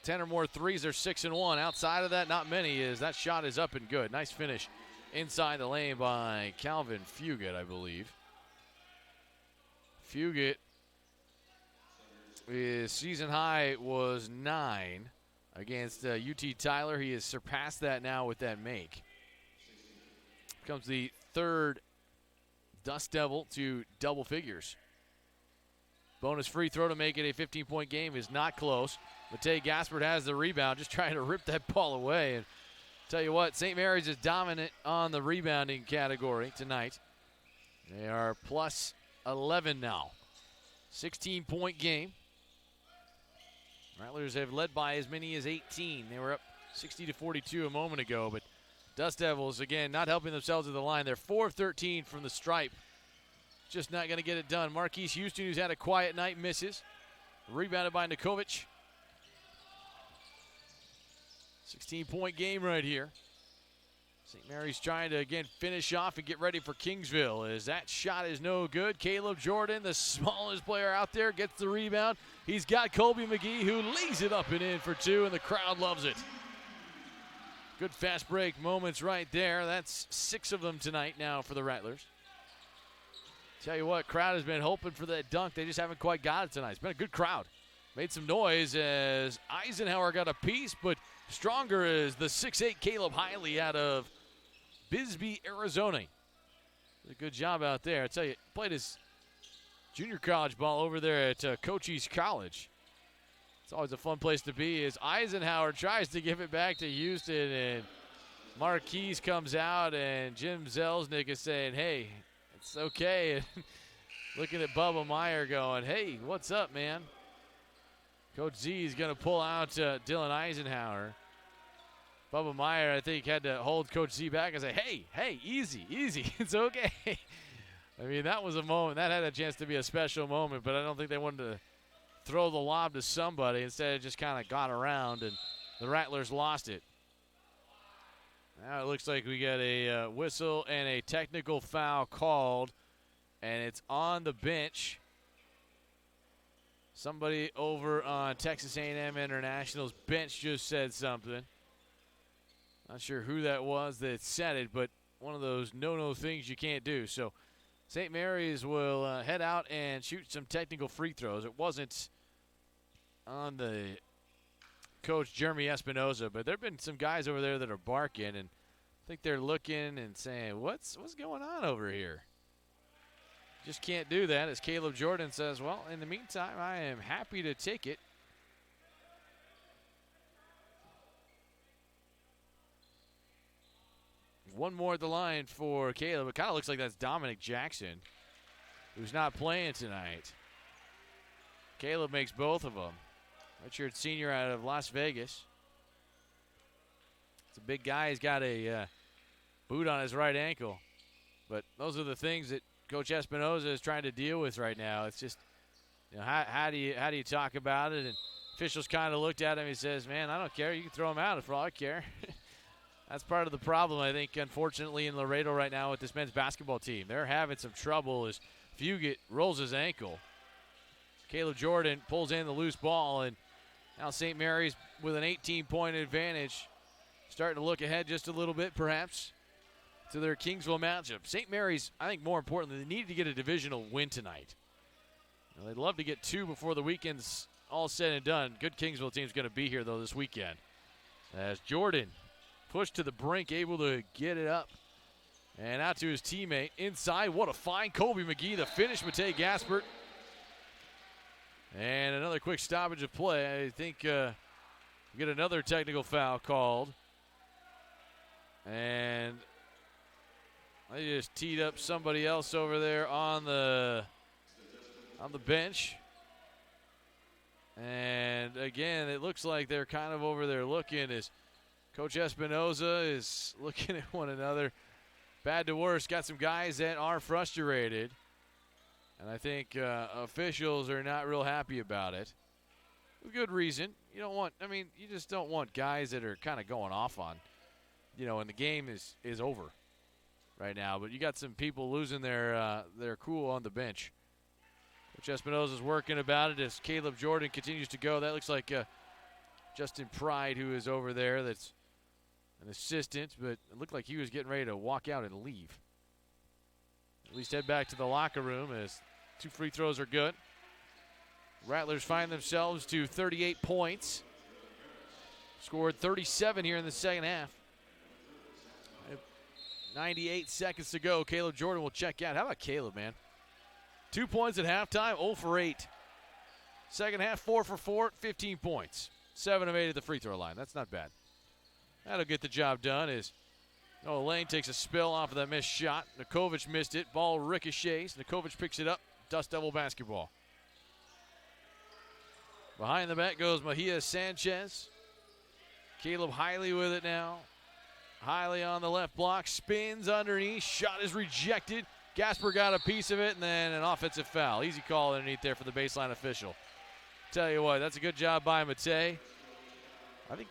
10 or more threes. They're 6-1. Outside of that, not many. That shot is up and good. Nice finish inside the lane by Calvin Fugit, I believe. Fugit, his season high was 9 against UT Tyler. He has surpassed that now with that make. Comes the 3rd Dust Devil to double figures. Bonus free throw to make it a 15-point game is not close. Matej Gaspard has the rebound, just trying to rip that ball away. And tell you what, St. Mary's is dominant on the rebounding category tonight. They are plus 11 now. 16-point game. Rattlers have led by as many as 18. They were up 60-42 a moment ago, but Dust Devils, again, not helping themselves at the line. They're 4 of 13 from the stripe. Just not going to get it done. Marquise Houston, who's had a quiet night, misses. Rebounded by Nikovic. 16-point game right here. St. Mary's trying to, again, finish off and get ready for Kingsville. As that shot is no good. Caleb Jordan, the smallest player out there, gets the rebound. He's got Colby McGee, who lays it up and in for two, and the crowd loves it. Good fast break moments right there. That's 6 of them tonight now for the Rattlers. Tell you what, crowd has been hoping for that dunk. They just haven't quite got it tonight. It's been a good crowd. Made some noise as Eisenhower got a piece, but stronger is the 6'8 Caleb Hiley out of Bisbee, Arizona. Did a good job out there. I tell you, played his junior college ball over there at Cochise College. It's always a fun place to be as Eisenhower tries to give it back to Houston, and Marquise comes out, and Jim Zelznick is saying, hey, it's okay. And looking at Bubba Meyer going, hey, what's up, man? Coach Z is going to pull out Dylan Eisenhower. Bubba Meyer, I think, had to hold Coach Z back and say, hey, easy, it's okay. I mean, that was a moment. That had a chance to be a special moment, but I don't think they wanted to throw the lob to somebody. Instead, it just kind of got around, and the Rattlers lost it. Now it looks like we got a whistle and a technical foul called, and it's on the bench. Somebody over on Texas A&M International's bench just said something. Not sure who that was that said it, but one of those no-no things you can't do. So St. Mary's will head out and shoot some technical free throws. It wasn't on the coach, Jeremy Espinoza, but there have been some guys over there that are barking, and I think they're looking and saying, what's going on over here? Just can't do that, as Caleb Jordan says, well, in the meantime, I am happy to take it. One more at the line for Caleb. It kind of looks like that's Dominic Jackson, who's not playing tonight. Caleb makes both of them. Richard Sr. out of Las Vegas. It's a big guy. He's got a boot on his right ankle. But those are the things that Coach Espinoza is trying to deal with right now. It's just, you know, how do you talk about it? And officials kind of looked at him. He says, man, I don't care. You can throw him out for all I care. That's part of the problem, I think, unfortunately, in Laredo right now with this men's basketball team. They're having some trouble as Fugit rolls his ankle. Caleb Jordan pulls in the loose ball, and now St. Mary's with an 18-point advantage, starting to look ahead just a little bit, perhaps, to their Kingsville matchup. St. Mary's, I think more importantly, they need to get a divisional win tonight. Now, they'd love to get 2 before the weekend's all said and done. Good Kingsville team's going to be here, though, this weekend. As Jordan pushed to the brink, able to get it up and out to his teammate. Inside, what a find. Colby McGee, the finish, Matei Gaspert. And another quick stoppage of play. I think we get another technical foul called. And they just teed up somebody else over there on the bench. And again, it looks like they're kind of over there looking as Coach Espinoza is looking at one another. Bad to worse. Got some guys that are frustrated. And I think officials are not real happy about it. With good reason. You just don't want guys that are kind of going off on, and the game is over right now. But you got some people losing their cool on the bench. Coach Espinoza's working about it as Caleb Jordan continues to go. That looks like Justin Pride, who is over there. That's an assistant, but it looked like he was getting ready to walk out and leave. At least head back to the locker room as 2 free throws are good. Rattlers find themselves to 38 points. Scored 37 here in the second half. 98 seconds to go. Caleb Jordan will check out. How about Caleb, man? 2 points at halftime, 0 for 8. Second half, 4 for 4, 15 points. 7 of 8 at the free throw line. That's not bad. That'll get the job done as Oh, Lane takes a spill off of that missed shot. Nikovic missed it. Ball ricochets. Nikovic picks it up. Dust Devil basketball. Behind the back goes Mejia Sanchez. Caleb Hiley with it now. Hiley on the left block. Spins underneath. Shot is rejected. Gasper got a piece of it, and then an offensive foul. Easy call underneath there for the baseline official. Tell you what, that's a good job by Matei. I think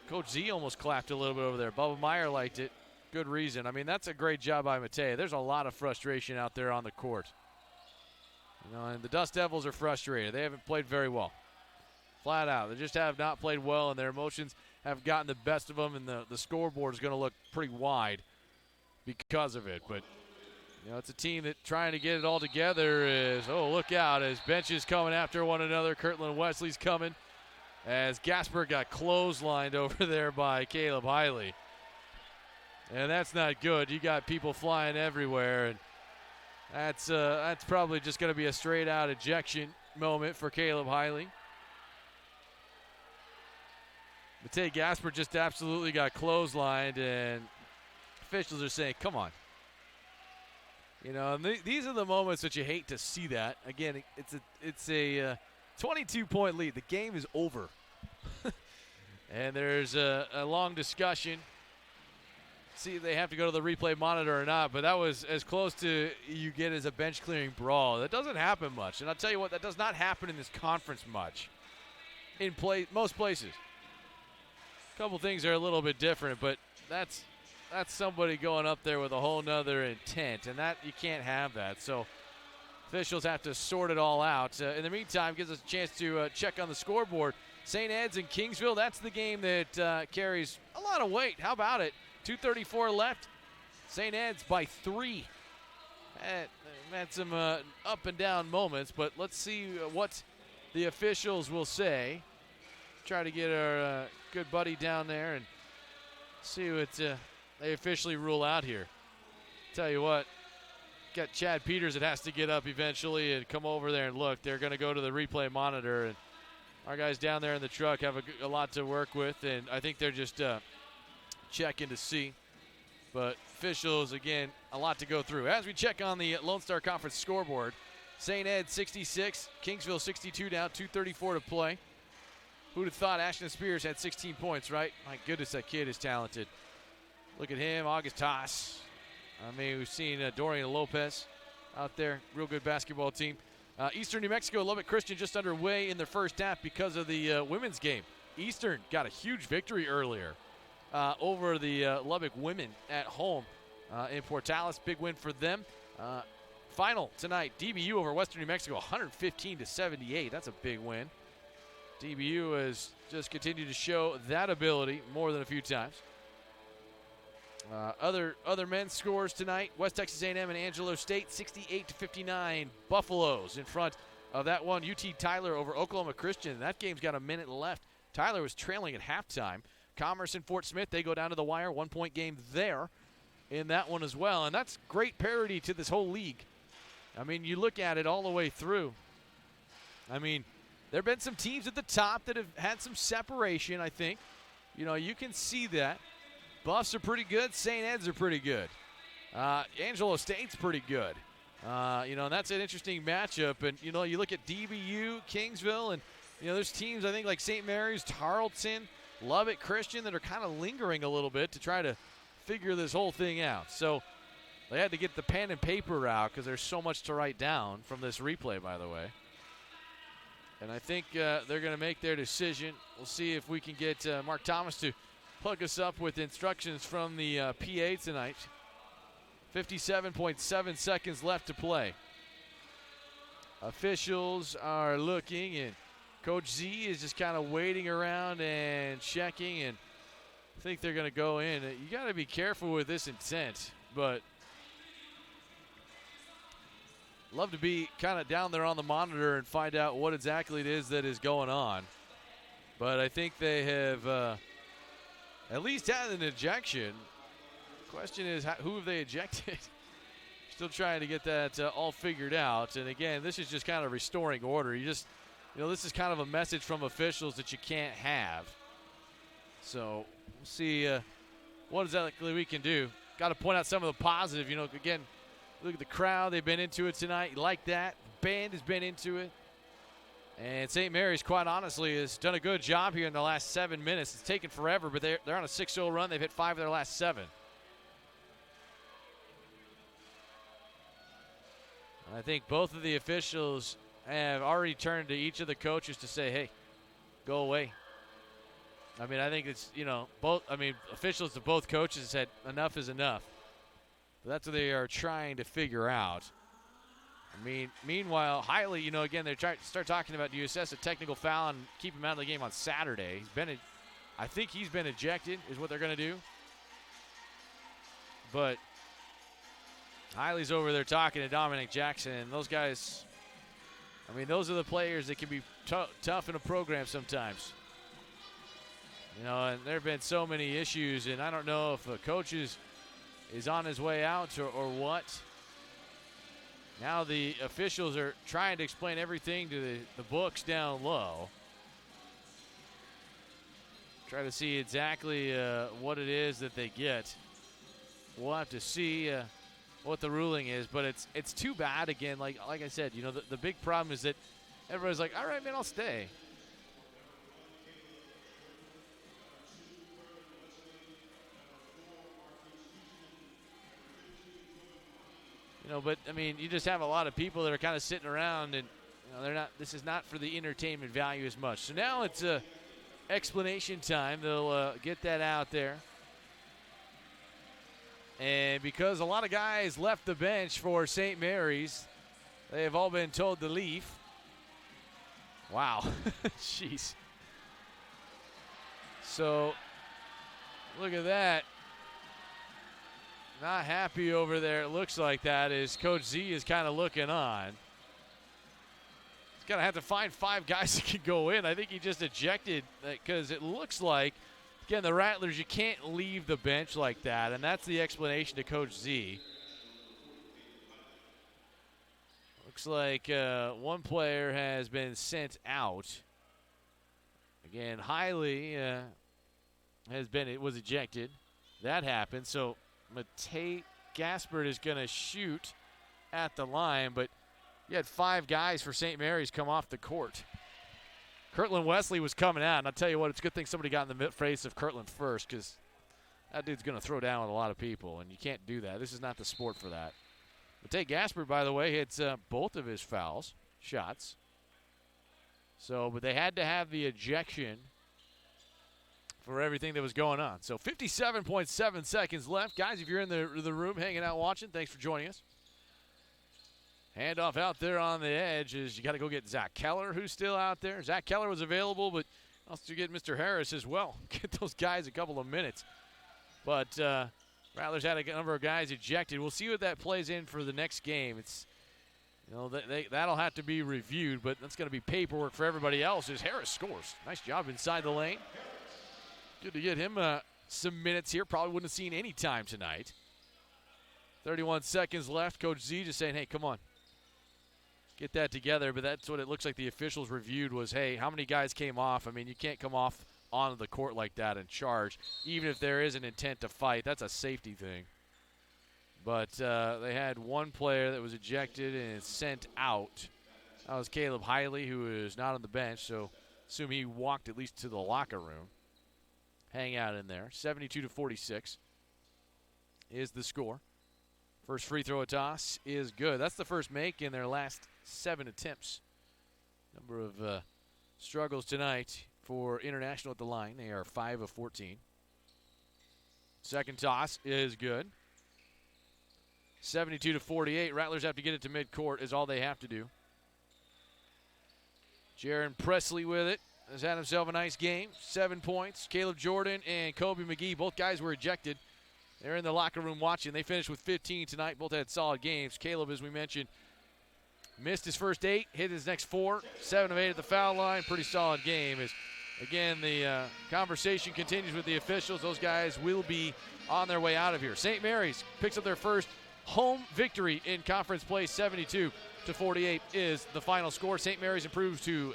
Coach Z almost clapped a little bit over there. Bubba Meyer liked it. Good reason. I mean, that's a great job by Matei. There's a lot of frustration out there on the court. You know, and the Dust Devils are frustrated. They haven't played very well. Flat out. They just have not played well, and their emotions have gotten the best of them, and the scoreboard is going to look pretty wide because of it. But, you know, it's a team that trying to get it all together is, oh, look out, as benches coming after one another. Kirtland Wesley's coming as Gasper got clotheslined over there by Caleb Hiley. And that's not good. You got people flying everywhere, and that's probably just going to be a straight-out ejection moment for Caleb Hiley. Matei Gasper just absolutely got clotheslined, and officials are saying, come on. You know, and these are the moments that you hate to see that. Again, it's a 22-point lead. The game is over. And there's a long discussion. See if they have to go to the replay monitor or not, but that was as close to you get as a bench-clearing brawl. That doesn't happen much. And I'll tell you what, that does not happen in this conference much in most places. A couple things are a little bit different, but that's somebody going up there with a whole nother intent, and that you can't have that. So officials have to sort it all out. In the meantime, gives us a chance to check on the scoreboard. St. Ed's and Kingsville, that's the game that carries a lot of weight. How about it? 2:34 left. St. Ed's by 3. Had some up and down moments, but let's see what the officials will say. Try to get our good buddy down there and see what they officially rule out here. Tell you what, got Chad Peters that has to get up eventually and come over there and look. They're going to go to the replay monitor, and our guys down there in the truck have a lot to work with, and I think they're just checking to see. But officials, again, a lot to go through. As we check on the Lone Star Conference scoreboard, St. Ed 66, Kingsville 62 down, 2:34 to play. Who'd have thought Ashton Spears had 16 points, right? My goodness, that kid is talented. Look at him, August Haas. I mean, we've seen Dorian Lopez out there. Real good basketball team. Eastern New Mexico, Lubbock Christian just underway in their first half because of the women's game. Eastern got a huge victory earlier over the Lubbock women at home in Portales. Big win for them. Final tonight, DBU over Western New Mexico, 115-78. That's a big win. DBU has just continued to show that ability more than a few times. Other men's scores tonight: West Texas A&M and Angelo State, 68-59. Buffaloes in front of that one. UT Tyler over Oklahoma Christian. That game's got a minute left. Tyler was trailing at halftime. Commerce and Fort Smith, they go down to the wire. 1-point game there in that one as well. And that's great parity to this whole league. I mean, you look at it all the way through. I mean, there have been some teams at the top that have had some separation, I think. You know, you can see that. Buffs are pretty good. St. Ed's are pretty good. Angelo State's pretty good. You know, and that's an interesting matchup. And, you know, you look at DBU, Kingsville, and, you know, there's teams, I think, like St. Mary's, Tarleton, Lubbock Christian that are kind of lingering a little bit to try to figure this whole thing out. So they had to get the pen and paper out because there's so much to write down from this replay, by the way. And I think they're going to make their decision. We'll see if we can get Mark Thomas to hook us up with instructions from the PA tonight. 57.7 seconds left to play. Officials are looking, and Coach Z is just kind of waiting around and checking, and I think they're going to go in. You got to be careful with this intent, but love to be kind of down there on the monitor and find out what exactly it is that is going on. But I think they have at least had an ejection. Question is, who have they ejected? Still trying to get that all figured out. And again, this is just kind of restoring order. You know, this is kind of a message from officials that you can't have. So we'll see what exactly we can do. Got to point out some of the positive. Again, look at the crowd. They've been into it tonight. You like that? The band has been into it. And St. Mary's, quite honestly, has done a good job here in the last 7 minutes. It's taken forever, but they're on a 6-0 run. They've hit 5 of their last 7. And I think both of the officials have already turned to each of the coaches to say, hey, go away. I mean, I think it's, officials of both coaches said enough is enough. But that's what they are trying to figure out. I mean, meanwhile, Hiley, again, they're trying to start talking about, do you assess a technical foul and keep him out of the game on Saturday? I think he's been ejected is what they're going to do. But Hiley's over there talking to Dominic Jackson. And those guys, those are the players that can be tough in a program sometimes. And there have been so many issues, and I don't know if a coach is on his way out or what. Now the officials are trying to explain everything to the books down low. Try to see exactly what it is that they get. We'll have to see what the ruling is, but it's too bad. Again, like I said, the big problem is that everybody's like, all right, man, I'll stay. But you just have a lot of people that are kind of sitting around, and they're not. This is not for the entertainment value as much. So now it's explanation time. They'll get that out there, and because a lot of guys left the bench for St. Mary's, they have all been told to leave. Wow, jeez. So look at that. Not happy over there, it looks like that, as Coach Z is kind of looking on. He's going to have to find 5 guys that can go in. I think he just ejected because it looks like, again, the Rattlers, you can't leave the bench like that, and that's the explanation to Coach Z. Looks like one player has been sent out. Again, Hiley was ejected. That happened, so Matei Gaspard is going to shoot at the line, but you had 5 guys for St. Mary's come off the court. Kirtland Wesley was coming out, and I'll tell you what, it's a good thing somebody got in the face of Kirtland first, because that dude's going to throw down with a lot of people, and you can't do that. This is not the sport for that. Matei Gaspard, by the way, hits both of his shots. But they had to have the ejection for everything that was going on. So 57.7 seconds left. Guys, if you're in the room hanging out watching, thanks for joining us. Handoff out there on the edge is you got to go get Zach Keller, who's still out there. Zach Keller was available, but also get Mr. Harris as well. Get those guys a couple of minutes. But Rattlers had a number of guys ejected. We'll see what that plays in for the next game. It's that'll have to be reviewed, but that's going to be paperwork for everybody else as Harris scores. Nice job inside the lane. Good to get him some minutes here. Probably wouldn't have seen any time tonight. 31 seconds left. Coach Z just saying, hey, come on. Get that together. But that's what it looks like the officials reviewed was, hey, how many guys came off? You can't come off onto the court like that and charge, even if there is an intent to fight. That's a safety thing. But they had one player that was ejected and sent out. That was Caleb Hiley, who is not on the bench, so assume he walked at least to the locker room. Hang out in there. 72-46 is the score. First free throw toss is good. That's the first make in their last 7 attempts. Number of struggles tonight for International at the line. They are 5 of 14. Second toss is good. 72-48. Rattlers have to get it to midcourt is all they have to do. Jaron Presley with it. Has had himself a nice game. 7 points. Caleb Jordan and Kobe McGee, both guys were ejected. They're in the locker room watching. They finished with 15 tonight. Both had solid games. Caleb, as we mentioned, missed his first 8, hit his next 4, 7 of 8 at the foul line. Pretty solid game. As again, the conversation continues with the officials. Those guys will be on their way out of here. St. Mary's picks up their first home victory in conference play. 72-48 is the final score. St. Mary's improves to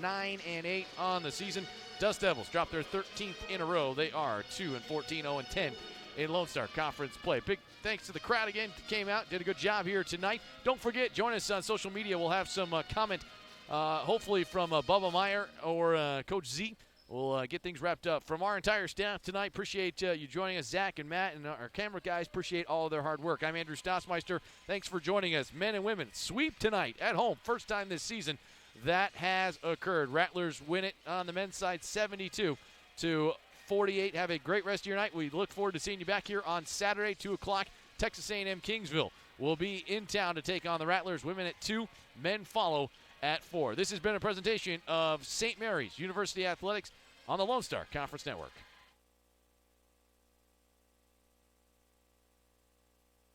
9-8 on the season. Dust Devils drop their 13th in a row. They are 2-14, 0-10 in Lone Star Conference play. Big thanks to the crowd again that came out, did a good job here tonight. Don't forget, join us on social media. We'll have some comment, hopefully from Bubba Meyer or Coach Z. We'll get things wrapped up. From our entire staff tonight, appreciate you joining us, Zach and Matt, and our camera guys. Appreciate all of their hard work. I'm Andrew Stossmeister. Thanks for joining us. Men and women, sweep tonight at home. First time this season that has occurred. Rattlers win it on the men's side 72-48. Have a great rest of your night. We look forward to seeing you back here on Saturday, 2 o'clock. Texas A&M Kingsville will be in town to take on the Rattlers. Women at 2, men follow at 4. This has been a presentation of St. Mary's University Athletics on the Lone Star Conference Network.